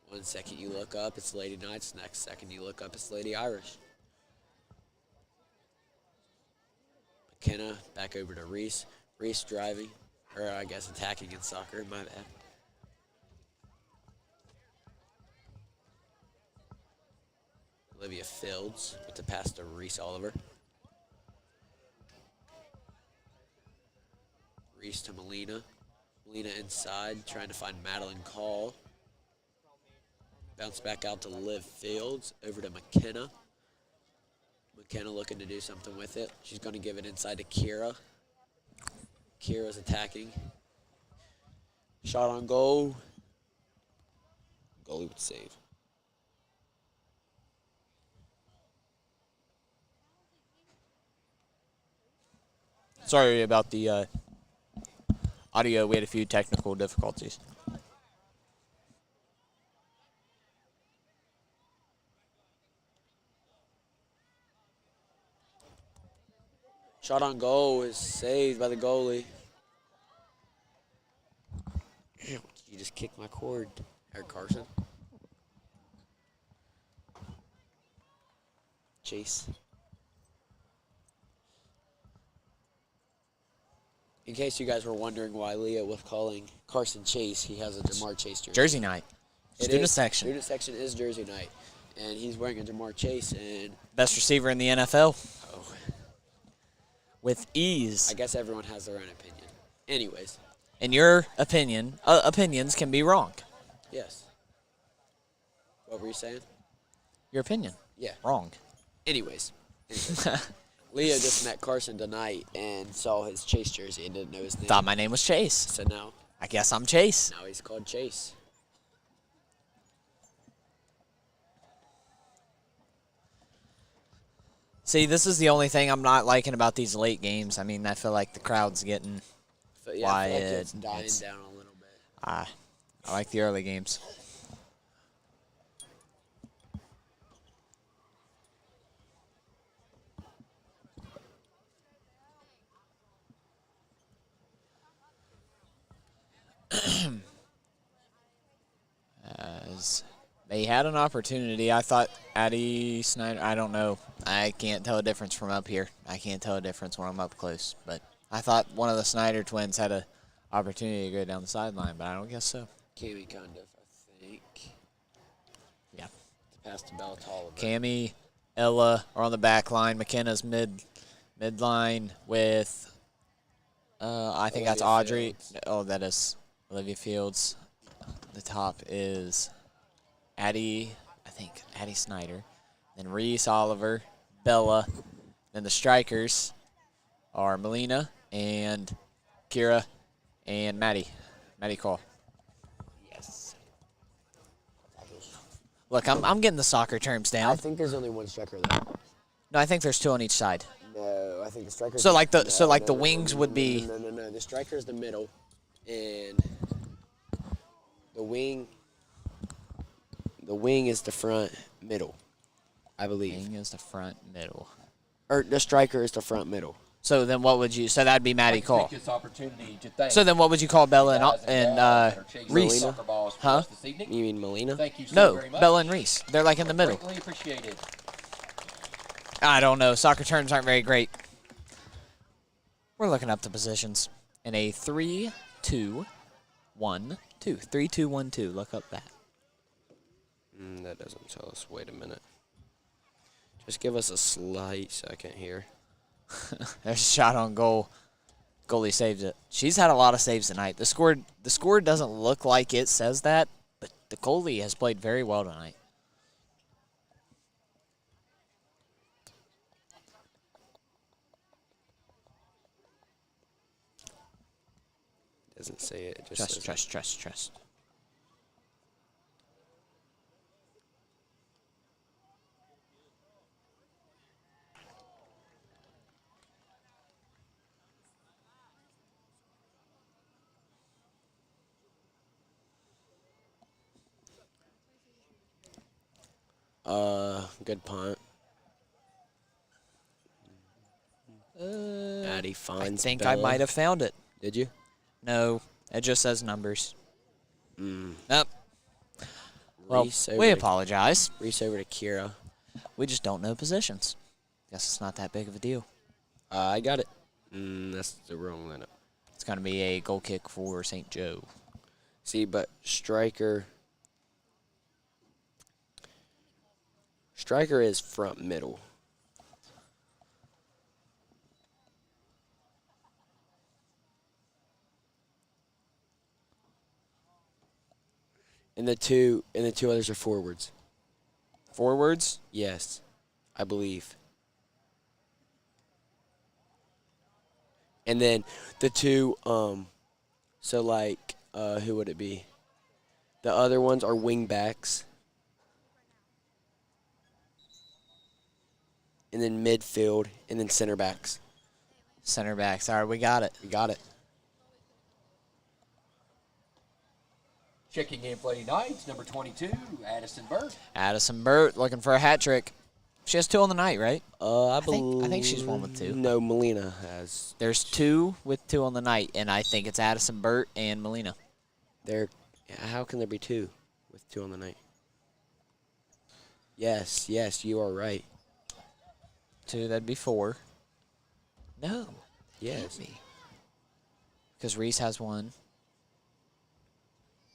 [SPEAKER 3] 1 second you look up, it's Lady Knights. Next second you look up, it's Lady Irish. McKenna back over to Reese. Reese driving, or I guess attacking in soccer, my bad. Olivia Fields with the pass to Reese Oliver. Reese to Melina. Melina inside, trying to find Madeline Call. Bounce back out to Liv Fields, over to McKenna. McKenna looking to do something with it. She's going to give it inside to Kira. Kira's attacking. Shot on goal. Goalie would save.
[SPEAKER 4] Sorry about the audio. We had a few technical difficulties.
[SPEAKER 3] Shot on goal is saved by the goalie. Damn, you just kicked my cord, Eric Carson. Chase. In case you guys were wondering why Leah was calling Carson Chase, he has a Jamar Chase jersey.
[SPEAKER 4] Jersey night. Student section.
[SPEAKER 3] Student section is Jersey night. And he's wearing a Jamar Chase and...
[SPEAKER 4] Best receiver in the NFL.
[SPEAKER 3] Oh.
[SPEAKER 4] With ease.
[SPEAKER 3] I guess everyone has their own opinion. Anyways.
[SPEAKER 4] In your opinion, opinions can be wrong.
[SPEAKER 3] Yes. What were you saying?
[SPEAKER 4] Your opinion.
[SPEAKER 3] Yeah.
[SPEAKER 4] Wrong.
[SPEAKER 3] Anyways. Leah just met Carson tonight and saw his Chase jersey and didn't know his name.
[SPEAKER 4] Thought my name was Chase.
[SPEAKER 3] So now.
[SPEAKER 4] I guess I'm Chase.
[SPEAKER 3] Now he's called Chase.
[SPEAKER 4] See, this is the only thing I'm not liking about these late games. I mean, I feel like the crowd's getting
[SPEAKER 3] But yeah,
[SPEAKER 4] quiet.
[SPEAKER 3] I feel like it's dying down a little bit.
[SPEAKER 4] I like the early games. As they had an opportunity, I thought Addie Snyder, I don't know. I can't tell a difference from up here. I can't tell a difference when I'm up close. But I thought one of the Snyder twins had an opportunity to go down the sideline, but I don't guess so.
[SPEAKER 3] Cammy kind of, I think.
[SPEAKER 4] Yeah.
[SPEAKER 3] To pass to Bella Tolliver.
[SPEAKER 4] Cammy, Ella are on the back line. McKenna's midline with, I think that's
[SPEAKER 3] Olivia
[SPEAKER 4] Audrey.
[SPEAKER 3] Fields.
[SPEAKER 4] Oh, that is Olivia Fields. The top is Addie, I think Addie Snyder. Then Reese Oliver, Bella. Then the strikers are Melina and Kira and Maddie Cole.
[SPEAKER 3] Yes.
[SPEAKER 4] Look, I'm getting the soccer terms down.
[SPEAKER 3] I think there's only one striker though.
[SPEAKER 4] No, I think there's two on each side.
[SPEAKER 3] No, I think the striker.
[SPEAKER 4] So like the wings would be.
[SPEAKER 3] No. The striker is the middle, and the wing is the front middle, I believe.
[SPEAKER 4] Wing is the front middle.
[SPEAKER 3] Or the striker is the front middle.
[SPEAKER 4] So then what would you? So that'd be Maddie Cole.
[SPEAKER 5] Take this opportunity to thank
[SPEAKER 4] So then what would you call Bella
[SPEAKER 5] guys
[SPEAKER 4] and
[SPEAKER 5] gals that are chasing
[SPEAKER 4] Reese?
[SPEAKER 5] soccer balls for
[SPEAKER 4] Huh?
[SPEAKER 5] us this evening.
[SPEAKER 3] You mean Melina?
[SPEAKER 5] Thank you so
[SPEAKER 4] No,
[SPEAKER 5] very much.
[SPEAKER 4] Bella and Reese. They're like in the middle.
[SPEAKER 5] Greatly appreciated.
[SPEAKER 4] I don't know. Soccer terms aren't very great. We're looking up the positions in a 3-2-1-2. 3-2-1-2. Look up that.
[SPEAKER 3] That doesn't tell us. Wait a minute. Just give us a slight second here.
[SPEAKER 4] There's a shot on goal. Goalie saved it. She's had a lot of saves tonight. The score doesn't look like it says that, but the goalie has played very well tonight.
[SPEAKER 3] Doesn't say it. It just says
[SPEAKER 4] Trust.
[SPEAKER 3] Good punt. Addie
[SPEAKER 4] I
[SPEAKER 3] finds
[SPEAKER 4] think
[SPEAKER 3] Bella.
[SPEAKER 4] I might have found it.
[SPEAKER 3] Did you?
[SPEAKER 4] No, it just says numbers. Nope. Well,
[SPEAKER 3] Reese
[SPEAKER 4] we
[SPEAKER 3] over
[SPEAKER 4] apologize.
[SPEAKER 3] Reese over to Kira.
[SPEAKER 4] We just don't know positions. Guess it's not that big of a deal.
[SPEAKER 3] I got it. That's the wrong lineup.
[SPEAKER 4] It's going to be a goal kick for St. Joe.
[SPEAKER 3] See, but striker is front middle. And the two others are forwards.
[SPEAKER 4] Forwards?
[SPEAKER 3] Yes, I believe. And then the two, so like, who would it be? The other ones are wing backs. And then midfield, and then center backs.
[SPEAKER 4] Center backs. All right, we got it.
[SPEAKER 3] We got it.
[SPEAKER 5] Checking in for Lady Knights, number 22, Addison Burt.
[SPEAKER 4] Addison Burt looking for a hat trick. She has 2 on the night, right?
[SPEAKER 3] I
[SPEAKER 4] think she's one with 2.
[SPEAKER 3] No, Melina has.
[SPEAKER 4] There's 2 with 2 on the night, and I think it's Addison Burt and Melina.
[SPEAKER 3] How can there be 2 with 2 on the night? Yes, you are right.
[SPEAKER 4] 2, that'd be 4. No.
[SPEAKER 3] Yes.
[SPEAKER 4] Because Reese has 1.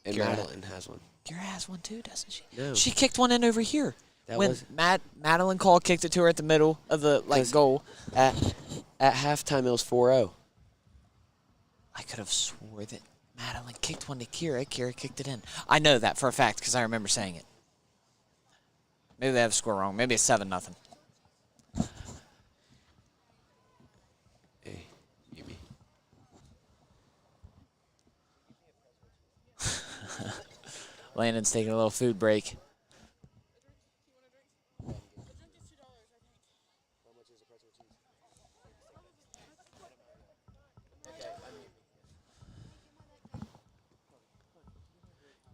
[SPEAKER 3] And
[SPEAKER 4] Kira.
[SPEAKER 3] Madeline has one.
[SPEAKER 4] Kira has 1 too, doesn't she?
[SPEAKER 3] No.
[SPEAKER 4] She kicked one in over here.
[SPEAKER 3] That
[SPEAKER 4] when
[SPEAKER 3] was
[SPEAKER 4] Madeline Call kicked it to her at the middle of the goal.
[SPEAKER 3] at halftime. It was 4-0.
[SPEAKER 4] I could have swore that Madeline kicked one to Kira. Kira kicked it in. I know that for a fact because I remember saying it. Maybe they have the score wrong. Maybe it's 7-0.
[SPEAKER 3] Hey, give me.
[SPEAKER 4] Landon's taking a little food break.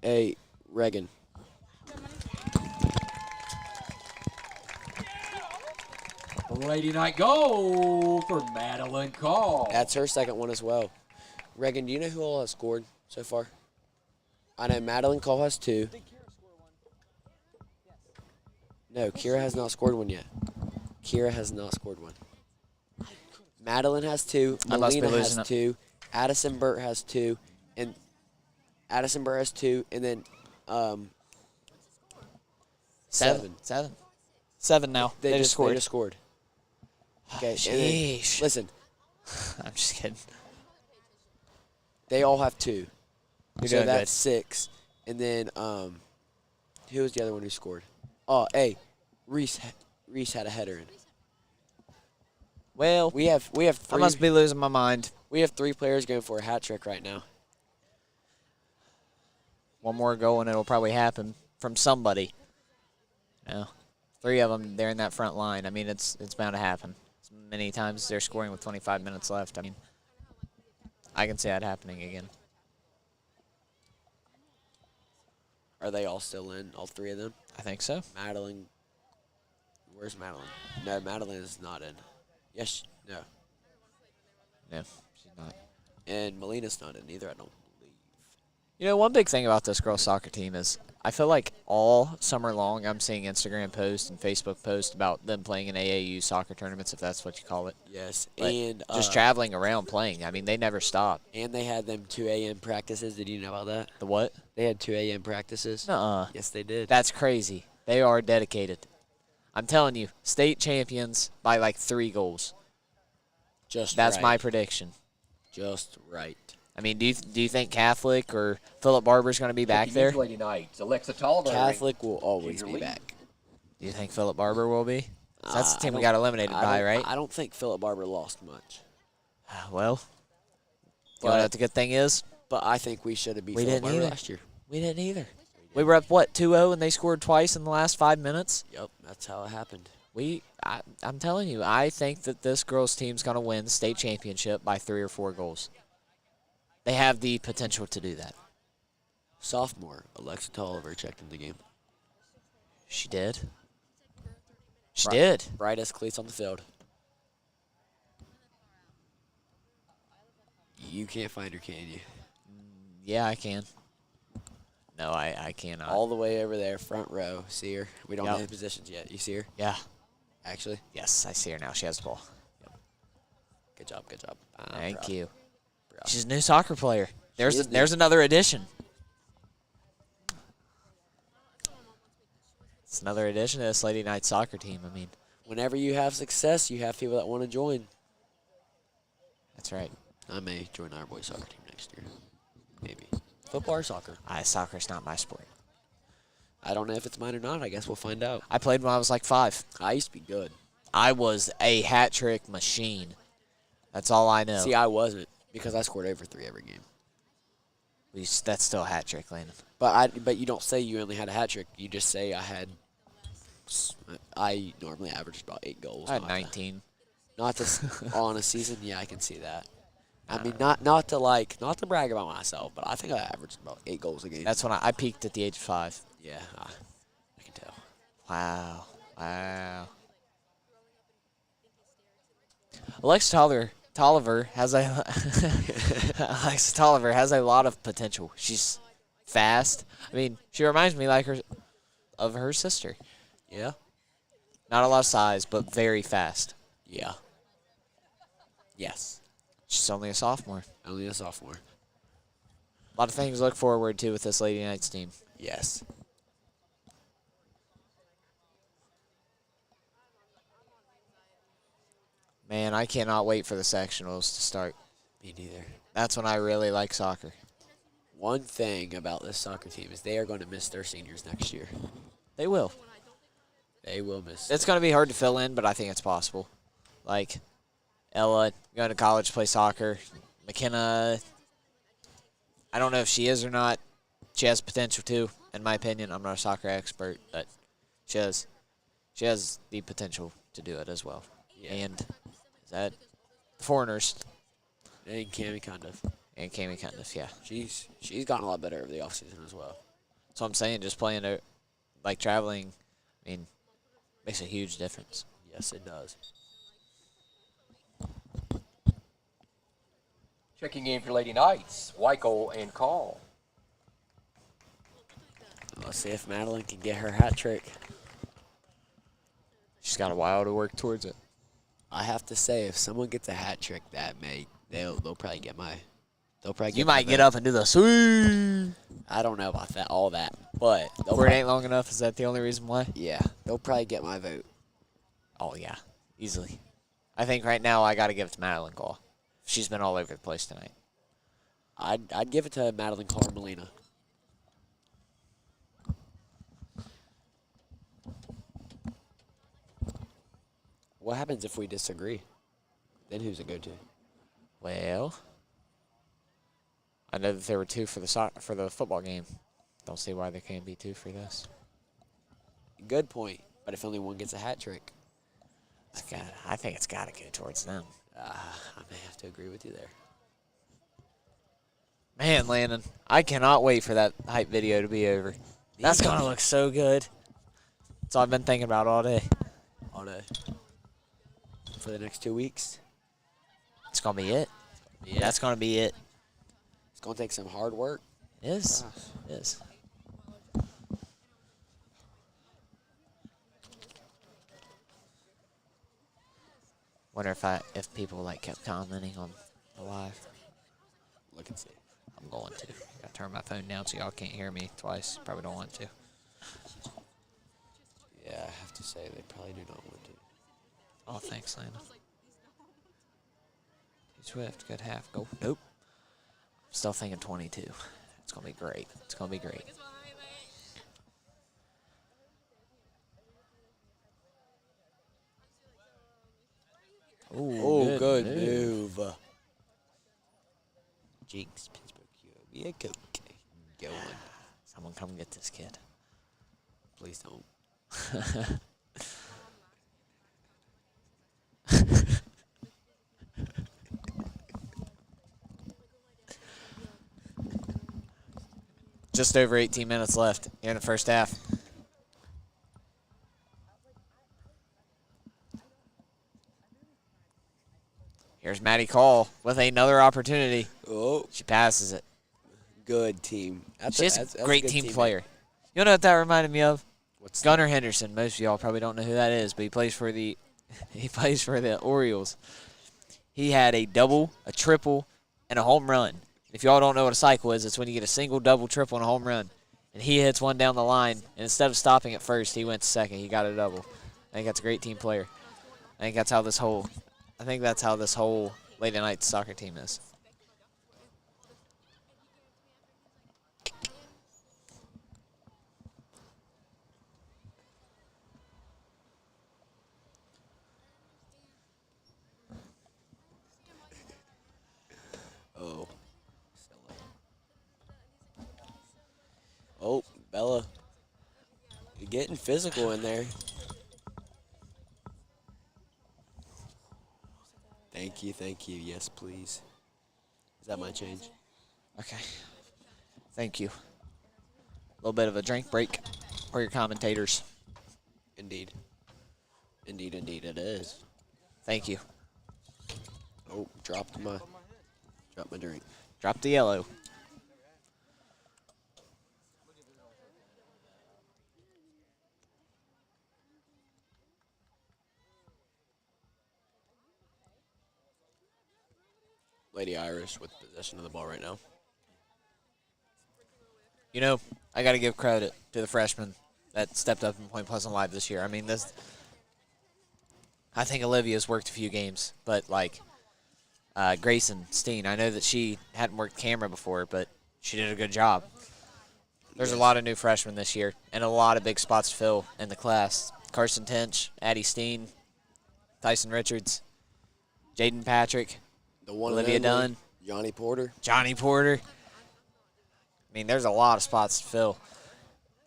[SPEAKER 3] Hey, Reagan.
[SPEAKER 5] Lady Knight goal for Madeline Call.
[SPEAKER 3] That's her second one as well. Reagan, do you know who all has scored so far? I know Madeline Call has 2. No, Kira has not scored one yet. Kira has not scored one. Madeline has 2.
[SPEAKER 4] I must be
[SPEAKER 3] Melina
[SPEAKER 4] losing
[SPEAKER 3] has
[SPEAKER 4] it.
[SPEAKER 3] 2. Addison Burt has 2. And Addison Burt has 2. And then 7.
[SPEAKER 4] 7 now. They just scored.
[SPEAKER 3] They just scored. Okay, and then,
[SPEAKER 4] Sheesh.
[SPEAKER 3] listen,
[SPEAKER 4] I'm just kidding.
[SPEAKER 3] they all have 2.
[SPEAKER 4] You're
[SPEAKER 3] So
[SPEAKER 4] doing
[SPEAKER 3] that's
[SPEAKER 4] good.
[SPEAKER 3] 6. And then who was the other one who scored? Oh, hey, Reese had a header in.
[SPEAKER 4] Well,
[SPEAKER 3] We have
[SPEAKER 4] I
[SPEAKER 3] 3.
[SPEAKER 4] must be losing my mind.
[SPEAKER 3] We have 3 players going for a hat trick right now.
[SPEAKER 4] One more goal and it'll probably happen from somebody. You know, 3 of them, they're in that front line. I mean, it's bound to happen. Many times they're scoring with 25 minutes left. I mean, I can see that happening again.
[SPEAKER 3] Are they all still in? All 3 of them?
[SPEAKER 4] I think so.
[SPEAKER 3] Madeline. Where's Madeline? No, Madeline is not in. Yes, no.
[SPEAKER 4] No, she's not.
[SPEAKER 3] And Melina's not in either, I don't believe.
[SPEAKER 4] You know, one big thing about this girls' soccer team is I feel like all summer long I'm seeing Instagram posts and Facebook posts about them playing in AAU soccer tournaments, if that's what you call it.
[SPEAKER 3] Yes,
[SPEAKER 4] Like,
[SPEAKER 3] and
[SPEAKER 4] just traveling around playing. I mean, they never stop.
[SPEAKER 3] And they had them 2 a.m. practices. Did you know about that?
[SPEAKER 4] The what?
[SPEAKER 3] They had 2 a.m. practices.
[SPEAKER 4] Nuh-uh.
[SPEAKER 3] Yes, they did.
[SPEAKER 4] That's crazy. They are dedicated. I'm telling you, state champions by like 3 goals.
[SPEAKER 3] Just
[SPEAKER 4] That's
[SPEAKER 3] right.
[SPEAKER 4] my prediction.
[SPEAKER 3] Just right.
[SPEAKER 4] I mean, do you think Catholic or Philip Barber's going to be back
[SPEAKER 5] Checking
[SPEAKER 4] there?
[SPEAKER 5] in for Lady Knights, Alexa Tolliver.
[SPEAKER 3] Catholic will always
[SPEAKER 5] Junior
[SPEAKER 3] be
[SPEAKER 5] lead.
[SPEAKER 3] back.
[SPEAKER 4] Do you think Philip Barber will be? That's the
[SPEAKER 3] I
[SPEAKER 4] team we
[SPEAKER 3] don't-
[SPEAKER 4] got eliminated by, right?
[SPEAKER 3] I don't think Philip Barber lost much.
[SPEAKER 4] Well, you know what the good thing is?
[SPEAKER 3] But I think we should have beat
[SPEAKER 4] We
[SPEAKER 3] Philip
[SPEAKER 4] didn't
[SPEAKER 3] Barber
[SPEAKER 4] either.
[SPEAKER 3] last year.
[SPEAKER 4] We didn't either. We were up, what, 2-0, and they scored twice in the last 5 minutes?
[SPEAKER 3] Yep, that's how it happened.
[SPEAKER 4] I'm telling you, I think that this girls' team's going to win the state championship by 3 or 4 goals. They have the potential to do that.
[SPEAKER 3] Sophomore Alexa Tolliver checked in the game.
[SPEAKER 4] She did. She
[SPEAKER 3] Right.
[SPEAKER 4] did.
[SPEAKER 3] Brightest cleats on the field. You can't find her, can you?
[SPEAKER 4] Yeah, I can. No, I cannot.
[SPEAKER 3] All the way over there, front row. See her? We don't
[SPEAKER 4] Yep.
[SPEAKER 3] know the positions yet. You see her?
[SPEAKER 4] Yeah.
[SPEAKER 3] Actually?
[SPEAKER 4] Yes, I see her now. She has the ball.
[SPEAKER 3] Good job, good job. I'm
[SPEAKER 4] Thank
[SPEAKER 3] proud.
[SPEAKER 4] you.
[SPEAKER 3] Proud.
[SPEAKER 4] She's a new soccer player.
[SPEAKER 3] is new.
[SPEAKER 4] There's another addition. It's another addition to this Lady Knight soccer team. I mean,
[SPEAKER 3] Whenever you have success, you have people that want to join.
[SPEAKER 4] that's right.
[SPEAKER 3] I may join our boys soccer team next year. Maybe. Football or soccer?
[SPEAKER 4] Soccer's not my sport.
[SPEAKER 3] I don't know if it's mine or not. I guess we'll find out.
[SPEAKER 4] I played when I was like 5.
[SPEAKER 3] I used to be good.
[SPEAKER 4] I was a hat trick machine. That's all I know.
[SPEAKER 3] See, I wasn't because I scored over 3 every game.
[SPEAKER 4] That's still a hat trick, Landon.
[SPEAKER 3] But you don't say you only had a hat trick. You just say I normally averaged about 8 goals.
[SPEAKER 4] I had 19.
[SPEAKER 3] Not on a season. Yeah, I can see that. I mean, not to brag about myself, but I think I averaged about 8 goals a game.
[SPEAKER 4] That's when I peaked at the age of 5.
[SPEAKER 3] Yeah, I can tell.
[SPEAKER 4] Wow. Alexa Tolliver has a lot of potential. She's fast. I mean, she reminds me of her sister.
[SPEAKER 3] Yeah.
[SPEAKER 4] Not a lot of size, but very fast.
[SPEAKER 3] Yeah. Yes.
[SPEAKER 4] She's only a sophomore.
[SPEAKER 3] Only a sophomore.
[SPEAKER 4] A lot of things to look forward to with this Lady Knights team.
[SPEAKER 3] Yes.
[SPEAKER 4] Man, I cannot wait for the sectionals to start.
[SPEAKER 3] Me neither.
[SPEAKER 4] That's when I really like soccer.
[SPEAKER 3] One thing about this soccer team is they are going to miss their seniors next year.
[SPEAKER 4] They will.
[SPEAKER 3] They will miss.
[SPEAKER 4] It's going to be hard to fill in, but I think it's possible. Like, Ella going to college to play soccer. McKenna, I don't know if she is or not. She has potential too, in my opinion. I'm not a soccer expert, but she has the potential to do it as well.
[SPEAKER 3] Yeah.
[SPEAKER 4] And is that the foreigners?
[SPEAKER 3] And Cammy Cundiff.
[SPEAKER 4] And Cammy Cundiff, yeah.
[SPEAKER 3] She's gotten a lot better over the offseason as well.
[SPEAKER 4] So I'm saying just playing, like traveling, I mean, makes a huge difference.
[SPEAKER 3] Yes, it does.
[SPEAKER 5] Checking in for Lady Knights, Weichel and Call.
[SPEAKER 3] Let's see if Madeline can get her hat trick.
[SPEAKER 4] She's got a while to work towards it.
[SPEAKER 3] I have to say, if someone gets a hat trick they'll probably get my.
[SPEAKER 4] You might get up and do the swing.
[SPEAKER 3] I don't know about all that, but
[SPEAKER 4] Before it ain't long enough. Is that the only reason why?
[SPEAKER 3] Yeah, they'll probably get my vote.
[SPEAKER 4] Oh yeah, easily. I think right now I got to give it to Madeline Call. She's been all over the place tonight.
[SPEAKER 3] I'd give it to Madeline Carmelina. What happens if we disagree? Then who's it go to?
[SPEAKER 4] Well, I know that there were 2 for the football game. Don't see why there can't be 2 for this.
[SPEAKER 3] Good point. But if only one gets a hat trick,
[SPEAKER 4] I think it's got to go towards them.
[SPEAKER 3] I may have to agree with you there.
[SPEAKER 4] Man, Landon, I cannot wait for that hype video to be over. That's going to look so good. That's all I've been thinking about all day.
[SPEAKER 3] All day. For the next 2 weeks.
[SPEAKER 4] It's going to be it.
[SPEAKER 3] Yeah.
[SPEAKER 4] That's going to be it.
[SPEAKER 3] It's going to take some hard work.
[SPEAKER 4] It is. It is. Wonder if people kept commenting on the live.
[SPEAKER 3] Look and see.
[SPEAKER 4] I'm going to. Gotta turn my phone down so y'all can't hear me twice. Probably don't want to.
[SPEAKER 3] Yeah, I have to say they probably do not want to.
[SPEAKER 4] Oh, thanks, Lana. Swift, good half. Go. Nope. Still thinking 22. It's going to be great. It's going to be great.
[SPEAKER 3] Ooh, good move. Jinx, Pittsburgh, you a coke. Go on.
[SPEAKER 4] Someone come get this kid.
[SPEAKER 3] Please don't.
[SPEAKER 4] Just over 18 minutes left here in the first half. Here's Maddie Call with another opportunity.
[SPEAKER 3] Oh,
[SPEAKER 4] She passes it.
[SPEAKER 3] good team.
[SPEAKER 4] She's
[SPEAKER 3] That's
[SPEAKER 4] a great
[SPEAKER 3] good
[SPEAKER 4] team
[SPEAKER 3] teammate.
[SPEAKER 4] player. You know what that reminded me of?
[SPEAKER 3] What's
[SPEAKER 4] Gunnar Henderson. Most of y'all probably don't know who that is, but he plays for the Orioles. He had a double, a triple, and a home run. If y'all don't know what a cycle is, it's when you get a single, double, triple, and a home run. And he hits one down the line, and instead of stopping at first, he went to second. He got a double. I think that's a great team player. I think that's how this whole Lady Knights soccer team is.
[SPEAKER 3] Oh. Oh, Bella. You're getting physical in there. Thank you, thank you. Yes, please. Is that my change?
[SPEAKER 4] Okay. Thank you. A little bit of a drink break for your commentators.
[SPEAKER 3] Indeed. Indeed, indeed, it is.
[SPEAKER 4] Thank you.
[SPEAKER 3] Oh, dropped my drink.
[SPEAKER 4] Drop the yellow.
[SPEAKER 3] Lady Irish with possession of the ball right now.
[SPEAKER 4] You know, I got to give credit to the freshmen that stepped up in Point Pleasant Live this year. I mean, I think Olivia's worked a few games, but like Grayson Steen, I know that she hadn't worked camera before, but she did a good job. There's a lot of new freshmen this year and a lot of big spots to fill in the class. Carson Tinch, Addie Steen, Tyson Richards, Jaden Patrick,
[SPEAKER 3] The one and
[SPEAKER 4] Olivia
[SPEAKER 3] only
[SPEAKER 4] Dunn,
[SPEAKER 3] Johnny Porter.
[SPEAKER 4] Johnny Porter. I mean, there's a lot of spots to fill.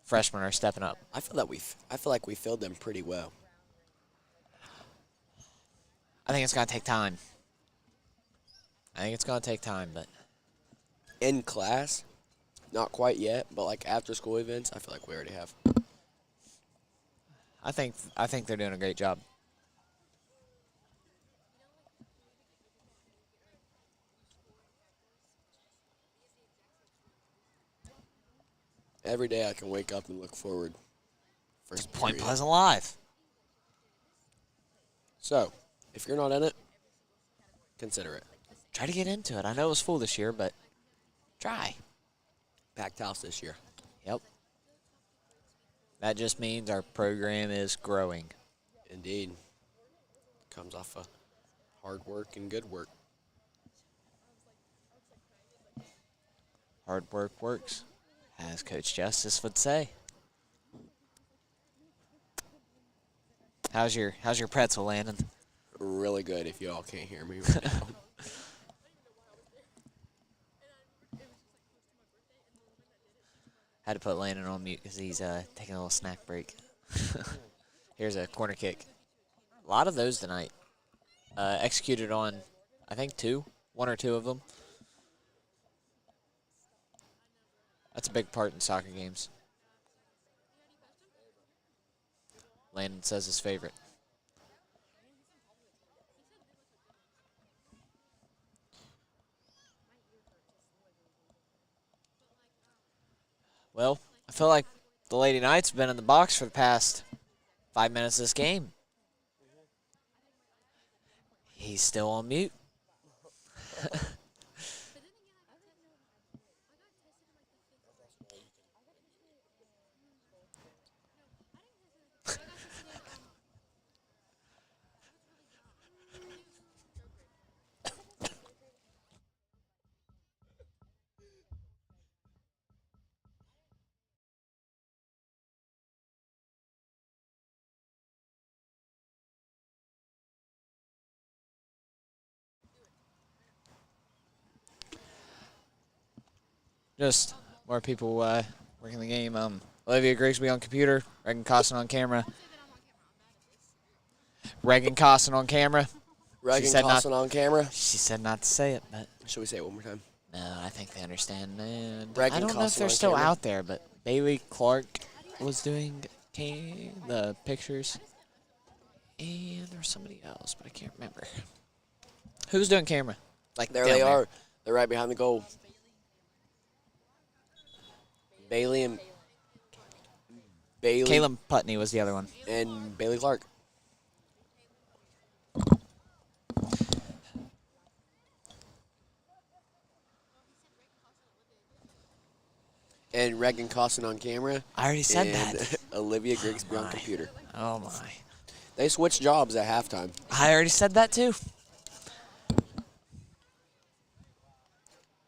[SPEAKER 4] Freshmen are stepping up.
[SPEAKER 3] I feel like we filled them pretty well.
[SPEAKER 4] I think it's going to take time. But
[SPEAKER 3] In class, not quite yet, but like after school events, I feel like we already have.
[SPEAKER 4] I think they're doing a great job.
[SPEAKER 3] Every day I can wake up and look forward. First
[SPEAKER 4] Point
[SPEAKER 3] period.
[SPEAKER 4] Pleasant Live.
[SPEAKER 3] So, if you're not in it, consider it.
[SPEAKER 4] Try to get into it. I know it was full this year, but try.
[SPEAKER 3] Packed house this year.
[SPEAKER 4] Yep. That just means our program is growing.
[SPEAKER 3] Indeed. Comes off of hard work and good work.
[SPEAKER 4] Hard work works, as Coach Justice would say. How's your pretzel, Landon?
[SPEAKER 3] Really good if you all can't hear me right now.
[SPEAKER 4] Had to put Landon on mute because he's taking a little snack break. Here's a corner kick. A lot of those tonight. Executed on, I think, one or two of them. That's a big part in soccer games. Landon says his favorite. Well, I feel like the Lady Knights have been in the box for the past 5 minutes of this game. He's still on mute. Just more people working the game. Olivia Grigsby on computer. Reagan Costin on camera. Reagan Costin on camera.
[SPEAKER 3] Reagan Costin on camera.
[SPEAKER 4] She said not to say it, but
[SPEAKER 3] Should we say it one more time?
[SPEAKER 4] no, I think they understand. And
[SPEAKER 3] Reagan
[SPEAKER 4] I don't know if
[SPEAKER 3] Costin
[SPEAKER 4] they're
[SPEAKER 3] on
[SPEAKER 4] still
[SPEAKER 3] camera.
[SPEAKER 4] out there, but Bailey Clark was doing the pictures. And there was somebody else, but I can't remember. Who's doing camera? Like
[SPEAKER 3] There
[SPEAKER 4] down
[SPEAKER 3] they are. They're right behind the goal. Bailey and
[SPEAKER 4] Caleb Putney was the other one.
[SPEAKER 3] and Bailey Clark. And Regan Costin on camera.
[SPEAKER 4] I already said
[SPEAKER 3] and
[SPEAKER 4] that.
[SPEAKER 3] Olivia Grigsby on
[SPEAKER 4] my.
[SPEAKER 3] computer.
[SPEAKER 4] Oh my!
[SPEAKER 3] They switched jobs at halftime.
[SPEAKER 4] I already said that too.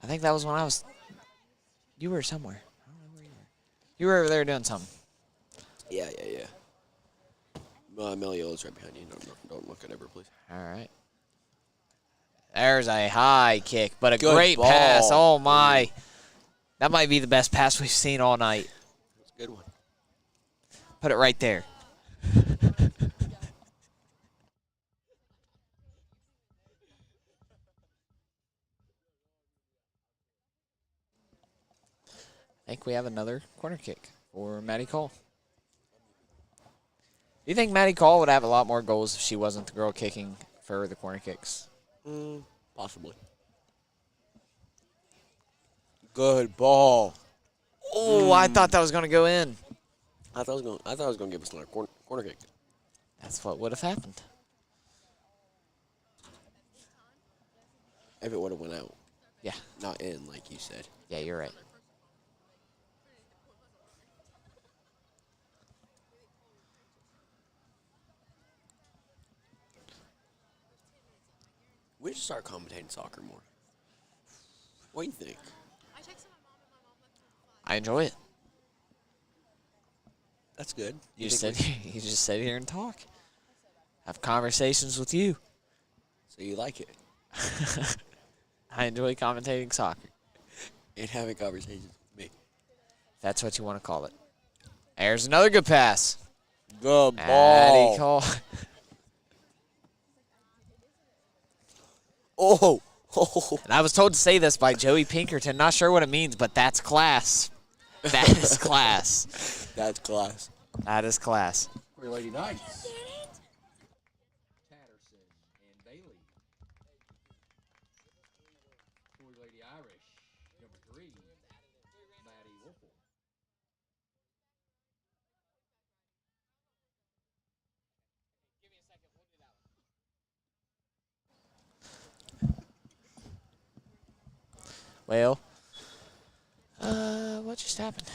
[SPEAKER 4] I think that was when I was. You were somewhere. I don't know where you were. You were over there doing something.
[SPEAKER 3] Yeah. Melio's right behind you. Don't look at her, please.
[SPEAKER 4] All right. There's a high kick, but a
[SPEAKER 3] Good
[SPEAKER 4] great
[SPEAKER 3] ball.
[SPEAKER 4] pass. Oh my! That might be the best pass we've seen all night.
[SPEAKER 3] That's a good one.
[SPEAKER 4] Put it right there. I think we have another corner kick for Maddie Cole. Do you think Maddie Cole would have a lot more goals if she wasn't the girl kicking for the corner kicks?
[SPEAKER 3] Possibly. Good ball.
[SPEAKER 4] Oh, I thought that was going to go in.
[SPEAKER 3] I thought it was gonna give us another corner kick.
[SPEAKER 4] That's what would have happened.
[SPEAKER 3] If it would have went out,
[SPEAKER 4] Yeah.
[SPEAKER 3] not in, like you said.
[SPEAKER 4] Yeah, you're right.
[SPEAKER 3] We should start commentating soccer more. What do you think?
[SPEAKER 4] I enjoy it.
[SPEAKER 3] That's good.
[SPEAKER 4] You just sit here and talk. Have conversations with you.
[SPEAKER 3] So you like it
[SPEAKER 4] I enjoy commentating soccer.
[SPEAKER 3] and having conversations with me.
[SPEAKER 4] That's what you want to call it. There's another good pass.
[SPEAKER 3] Good
[SPEAKER 4] Maddie
[SPEAKER 3] ball.
[SPEAKER 4] Cole.
[SPEAKER 3] Oh.
[SPEAKER 4] And I was told to say this by Joey Pinkerton. Not sure what it means, but that's class. That is class.
[SPEAKER 3] That's class.
[SPEAKER 4] That is class.
[SPEAKER 5] Queer Lady Knights. Tatterson and Bailey. Queer Lady Irish, number 3, Maddie Wolfle.
[SPEAKER 4] Well, what just happened?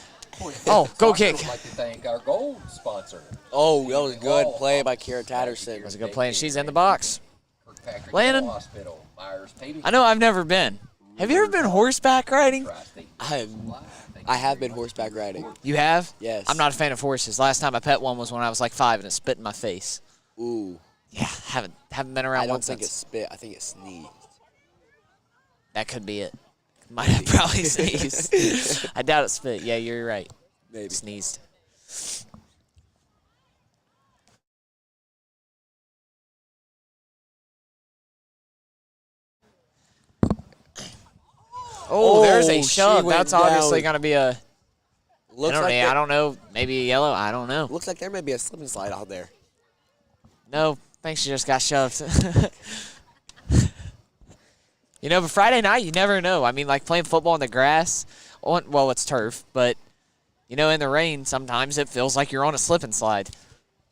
[SPEAKER 4] Oh, go kick.
[SPEAKER 5] I'd like to thank our gold sponsor.
[SPEAKER 3] Oh, that was a good play by Kara Tatterson.
[SPEAKER 4] That was a good play, and she's in the box.
[SPEAKER 5] Kirkpatrick
[SPEAKER 4] Landon.
[SPEAKER 5] Hospital, Myers Paving.
[SPEAKER 4] I know I've never been. Have you ever been horseback riding?
[SPEAKER 3] I have been horseback riding.
[SPEAKER 4] You have?
[SPEAKER 3] Yes.
[SPEAKER 4] I'm not a fan of horses. Last time I pet one was when I was like 5 and it spit in my face.
[SPEAKER 3] Ooh.
[SPEAKER 4] Yeah, haven't been around
[SPEAKER 3] I don't
[SPEAKER 4] once
[SPEAKER 3] think it
[SPEAKER 4] since.
[SPEAKER 3] spit. I think it sneezed.
[SPEAKER 4] That could be it. Might have probably sneezed. I doubt it spit. Yeah, you're right.
[SPEAKER 3] Maybe.
[SPEAKER 4] Sneezed. Oh, there's a
[SPEAKER 3] she
[SPEAKER 4] shove.
[SPEAKER 3] went
[SPEAKER 4] That's obviously
[SPEAKER 3] down.
[SPEAKER 4] going to be a.
[SPEAKER 3] Looks
[SPEAKER 4] I don't know. Maybe a yellow. I don't know.
[SPEAKER 3] Looks like there may be a slip and slide out there.
[SPEAKER 4] No, I think she just got shoved. You know, but Friday night, you never know. I mean, like playing football in the grass, well, it's turf, but, you know, in the rain, sometimes it feels like you're on a slip and slide.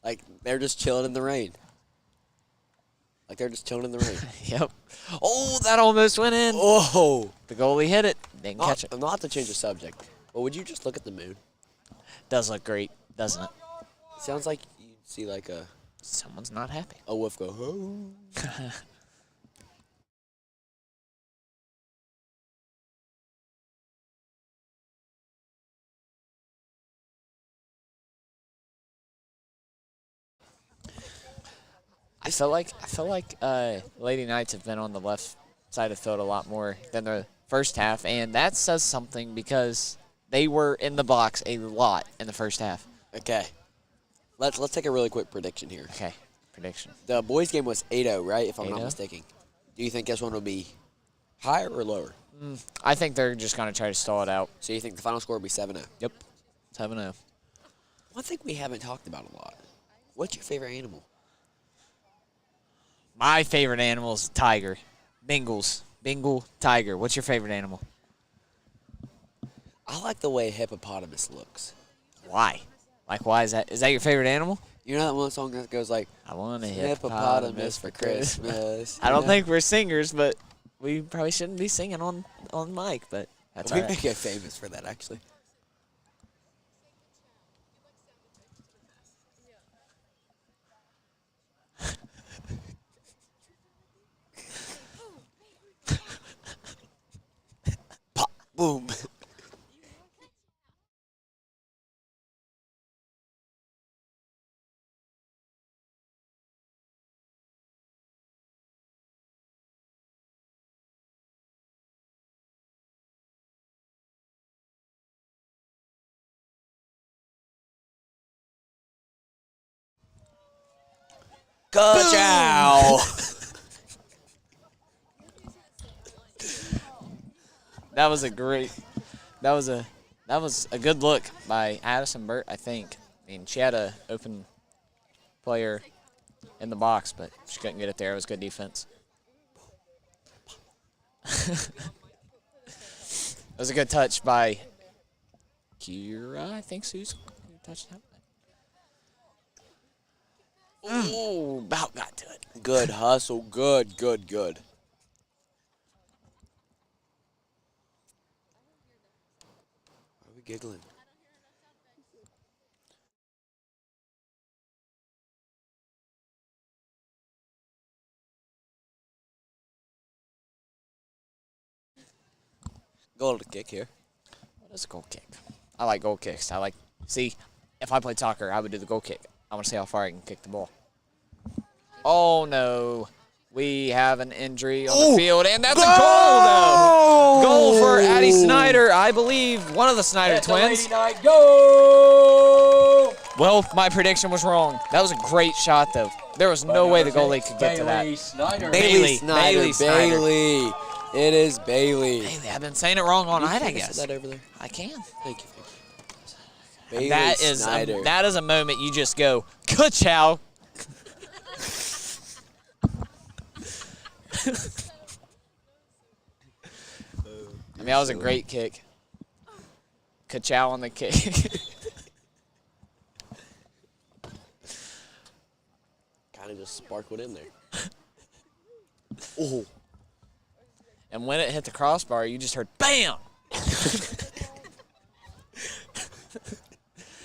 [SPEAKER 3] Like they're just chilling in the rain. Like they're just chilling in the rain.
[SPEAKER 4] Yep. Oh, that almost went in.
[SPEAKER 3] Oh.
[SPEAKER 4] The goalie hit it. Didn't catch it.
[SPEAKER 3] Not to change the subject, but would you just look at the moon?
[SPEAKER 4] Does look great, doesn't it?
[SPEAKER 3] Sounds like you'd see like a
[SPEAKER 4] Someone's not happy.
[SPEAKER 3] wolf go, oh.
[SPEAKER 4] I feel like Lady Knights have been on the left side of the field a lot more than the first half, and that says something because they were in the box a lot in the first half.
[SPEAKER 3] Okay. Let's take a really quick prediction here.
[SPEAKER 4] Okay, prediction.
[SPEAKER 3] The boys' game was 8-0, right? If I'm not
[SPEAKER 4] 8-0?
[SPEAKER 3] mistaken. Do you think this one will be higher or lower?
[SPEAKER 4] I think they're just going to try to stall it out.
[SPEAKER 3] So you think the final score will be 7-0?
[SPEAKER 4] Yep, 7-0.
[SPEAKER 3] One thing we haven't talked about a lot. What's your favorite animal?
[SPEAKER 4] My favorite animal is a tiger. Bengals. Bengal tiger. What's your favorite animal?
[SPEAKER 3] I like the way a hippopotamus looks.
[SPEAKER 4] Why? Like, why is that? Is that your favorite animal?
[SPEAKER 3] You know that one song that goes like,
[SPEAKER 4] I want a
[SPEAKER 3] hippopotamus for Christmas.
[SPEAKER 4] I don't think we're singers, but we probably shouldn't be singing on mic, but that's all
[SPEAKER 3] We
[SPEAKER 4] right.
[SPEAKER 3] may get famous for that, actually. Pop, boom. Ka-chow!
[SPEAKER 4] That was a good look by Addison Burt, I think. I mean, she had a open player in the box, but she couldn't get it there. It was good defense. It was a good touch by Kira, I think, who's touched that. Ooh, about got to it.
[SPEAKER 3] Good hustle. Good. Why are we giggling? Goal to kick here.
[SPEAKER 4] What is a goal kick? I like goal kicks. See, if I played soccer, I would do the goal kick. I want to see how far I can kick the ball. Oh, no. We have an injury on the field, and that's a goal, though. Goal for Addie Snyder, I believe, one of the Snyder twins.
[SPEAKER 5] Go!
[SPEAKER 4] Well, my prediction was wrong. That was a great shot, though. There was no way the goalie could get to that.
[SPEAKER 3] Bailey
[SPEAKER 4] Snyder.
[SPEAKER 3] Bailey. It is Bailey.
[SPEAKER 4] Bailey, I've been saying it wrong all night, I
[SPEAKER 3] Can you
[SPEAKER 4] guess.
[SPEAKER 3] sit that over there?
[SPEAKER 4] I can.
[SPEAKER 3] Thank you. Bailey Snyder.
[SPEAKER 4] That is a moment you just go, ka-chow. I mean, that was a great kick. Ka-chow on the kick.
[SPEAKER 3] Kind of just sparkled in there. Oh.
[SPEAKER 4] And when it hit the crossbar, you just heard BAM!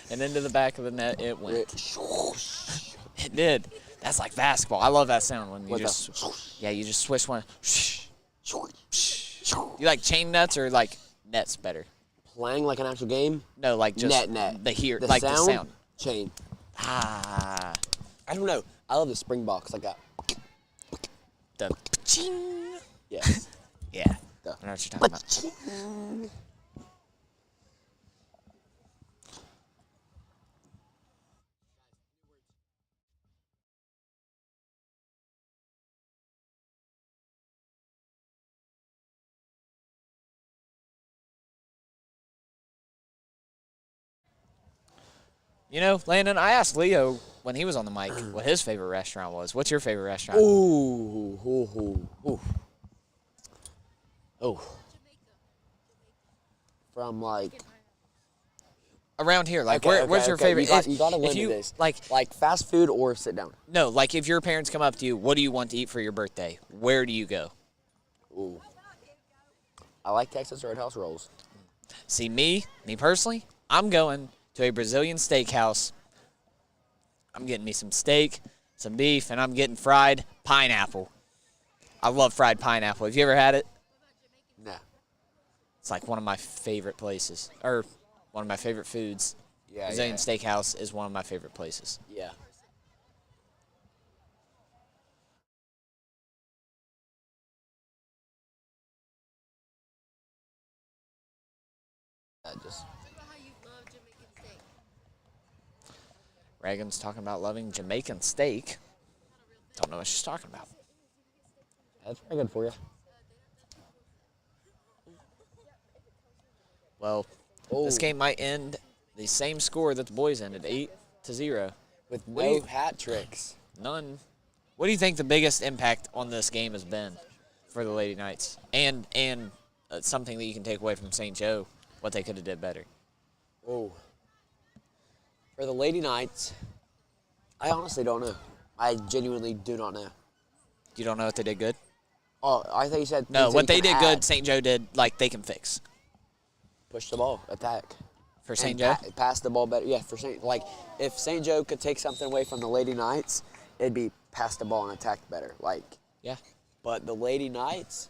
[SPEAKER 4] And into the back of the net it went. It did. That's like basketball. I love that sound when you you just swish one. You like chain nets or like nets better?
[SPEAKER 3] Playing like an actual game?
[SPEAKER 4] No, like just
[SPEAKER 3] net.
[SPEAKER 4] the
[SPEAKER 3] The sound? Chain.
[SPEAKER 4] Ah.
[SPEAKER 3] I don't know. I love the spring box like that.
[SPEAKER 4] The ching.
[SPEAKER 3] Yes.
[SPEAKER 4] Yeah. I know what you're talking about. You know, Landon, I asked Leo when he was on the mic what his favorite restaurant was. What's your favorite restaurant?
[SPEAKER 3] Ooh. From like
[SPEAKER 4] Around here, like
[SPEAKER 3] Okay,
[SPEAKER 4] where's your favorite?
[SPEAKER 3] You gotta limit this.
[SPEAKER 4] Like
[SPEAKER 3] fast food or sit down.
[SPEAKER 4] no, like if your parents come up to you, what do you want to eat for your birthday? Where do you go?
[SPEAKER 3] Ooh. I like Texas Roadhouse rolls.
[SPEAKER 4] See, me personally, I'm going to a Brazilian steakhouse. I'm getting me some steak, some beef, and I'm getting fried pineapple. I love fried pineapple. Have you ever had it?
[SPEAKER 3] Nah.
[SPEAKER 4] It's like one of my favorite places, or one of my favorite foods.
[SPEAKER 3] Yeah.
[SPEAKER 4] Brazilian steakhouse is one of my favorite places.
[SPEAKER 3] Yeah. Just
[SPEAKER 4] Reagan's talking about loving Jamaican steak. Don't know what she's talking about.
[SPEAKER 3] that's very good for you.
[SPEAKER 4] Well, this game might end the same score that the boys ended, 8-0.
[SPEAKER 3] With
[SPEAKER 4] What do
[SPEAKER 3] no
[SPEAKER 4] you-
[SPEAKER 3] hat tricks.
[SPEAKER 4] None. What do you think the biggest impact on this game has been for the Lady Knights, and something that you can take away from St. Joe, what they could have did better.
[SPEAKER 3] Oh. For the Lady Knights, I honestly don't know. I genuinely do not know.
[SPEAKER 4] You don't know what they did good?
[SPEAKER 3] Oh, I think you said
[SPEAKER 4] No,
[SPEAKER 3] things
[SPEAKER 4] what
[SPEAKER 3] that
[SPEAKER 4] they
[SPEAKER 3] you
[SPEAKER 4] did
[SPEAKER 3] can
[SPEAKER 4] good,
[SPEAKER 3] add.
[SPEAKER 4] St. Joe did, like, they can fix.
[SPEAKER 3] Push the ball, attack.
[SPEAKER 4] For St.
[SPEAKER 3] And
[SPEAKER 4] Joe?
[SPEAKER 3] pass the ball better. Yeah, for St. Like, if St. Joe could take something away from the Lady Knights, it'd be pass the ball and attack better. Like,
[SPEAKER 4] Yeah.
[SPEAKER 3] but the Lady Knights,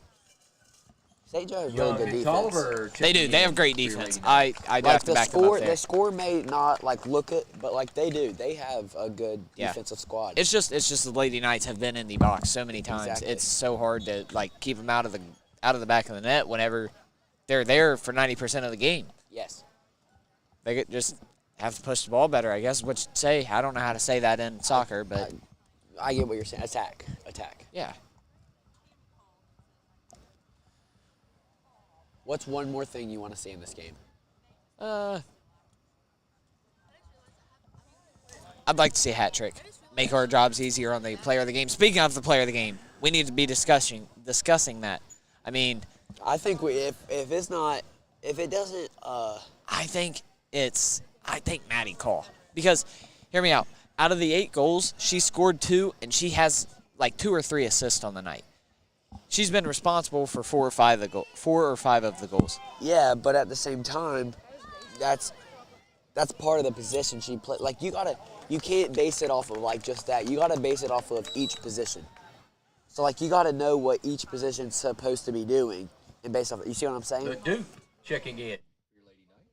[SPEAKER 3] St. Joe has really
[SPEAKER 5] Young
[SPEAKER 3] good
[SPEAKER 5] and
[SPEAKER 3] defense.
[SPEAKER 5] Tolliver
[SPEAKER 4] They do.
[SPEAKER 5] checking
[SPEAKER 4] They have
[SPEAKER 5] in
[SPEAKER 4] great
[SPEAKER 5] for your
[SPEAKER 4] defense.
[SPEAKER 5] Lady Knights.
[SPEAKER 4] I do
[SPEAKER 3] Like
[SPEAKER 4] have to
[SPEAKER 3] the
[SPEAKER 4] back them up
[SPEAKER 3] score,
[SPEAKER 4] there.
[SPEAKER 3] the score may not like look it, but like they do. They have a good
[SPEAKER 4] Yeah.
[SPEAKER 3] defensive squad.
[SPEAKER 4] It's just the Lady Knights have been in the box so many times.
[SPEAKER 3] Exactly.
[SPEAKER 4] It's so hard to like keep them out of the back of the net whenever they're there for 90% of the game.
[SPEAKER 3] Yes.
[SPEAKER 4] They just have to push the ball better, I guess is what you'd say. I don't know how to say that in soccer, but
[SPEAKER 3] I get what you're saying. Attack.
[SPEAKER 4] yeah.
[SPEAKER 3] What's one more thing you want to see in this game?
[SPEAKER 4] I'd like to see a hat trick. Make our jobs easier on the player of the game. Speaking of the player of the game, we need to be discussing that. I mean,
[SPEAKER 3] I think if it doesn't
[SPEAKER 4] I think Maddie Call. Because, hear me out. Out of the 8 goals, she scored 2, and she has like 2 or 3 assists on the night. She's been responsible for 4 or 5 of the goals.
[SPEAKER 3] yeah, but at the same time, that's part of the position she played. Like you can't base it off of like just that. You gotta base it off of each position. So like you gotta know what each position's supposed to be doing and based off. You see what I'm saying?
[SPEAKER 5] The Duke checking in. Your Lady Knights.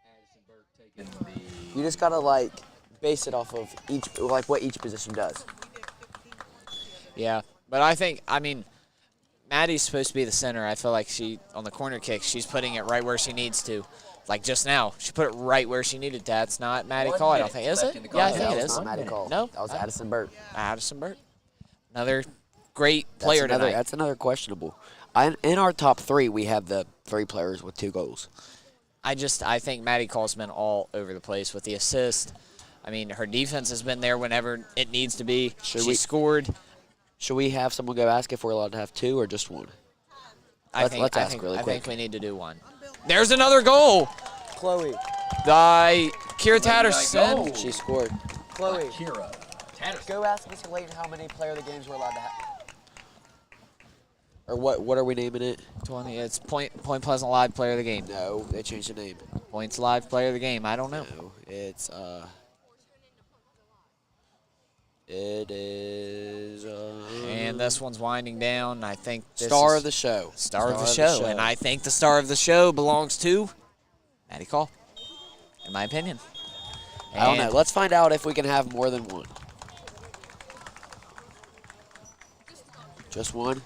[SPEAKER 5] Addison Burke taking the.
[SPEAKER 3] You just gotta like base it off of what each position does.
[SPEAKER 4] Yeah, but I mean, Maddie's supposed to be the center. I feel like on the corner kick, she's putting it right where she needs to. Like just now, she put it right where she needed to. That's not Maddie
[SPEAKER 5] 1
[SPEAKER 4] Call, I don't
[SPEAKER 5] minute
[SPEAKER 4] think. Is
[SPEAKER 5] left
[SPEAKER 4] it?
[SPEAKER 5] in the
[SPEAKER 4] Yeah, I
[SPEAKER 5] contest.
[SPEAKER 4] think it
[SPEAKER 3] That
[SPEAKER 4] is.
[SPEAKER 3] was not Maddie Cole.
[SPEAKER 4] No,
[SPEAKER 3] That was Addison Burke.
[SPEAKER 4] Addison Burke. Another great player tonight.
[SPEAKER 3] That's another questionable. In our top 3, we have the 3 players with 2 goals.
[SPEAKER 4] I think Maddie Call's been all over the place with the assist. I mean, her defense has been there whenever it needs to be. She scored.
[SPEAKER 3] Should we have someone go ask if we're allowed to have 2 or just 1? Let's ask really quick.
[SPEAKER 4] I think we need to do 1. There's another goal.
[SPEAKER 3] Chloe.
[SPEAKER 4] By Kira
[SPEAKER 5] Lady Knight
[SPEAKER 4] Tatterson.
[SPEAKER 5] goal.
[SPEAKER 3] She scored. Chloe.
[SPEAKER 5] Kira Tatterson.
[SPEAKER 3] Go ask Mr. Layton how many player of the games we're allowed to have. Or what are we naming it?
[SPEAKER 4] 20. It's Point Pleasant Live Player of the Game.
[SPEAKER 3] No, they changed the name.
[SPEAKER 4] Points Live Player of the Game. I don't know.
[SPEAKER 3] No, it's it is
[SPEAKER 4] And this one's winding down. I think this
[SPEAKER 3] Star
[SPEAKER 4] is
[SPEAKER 3] of the Show.
[SPEAKER 4] Star of the show. And I think the star of the show belongs to Maddie Call, in my opinion.
[SPEAKER 3] I don't know.
[SPEAKER 4] And
[SPEAKER 3] Let's find out if we can have more than 1. Just 1?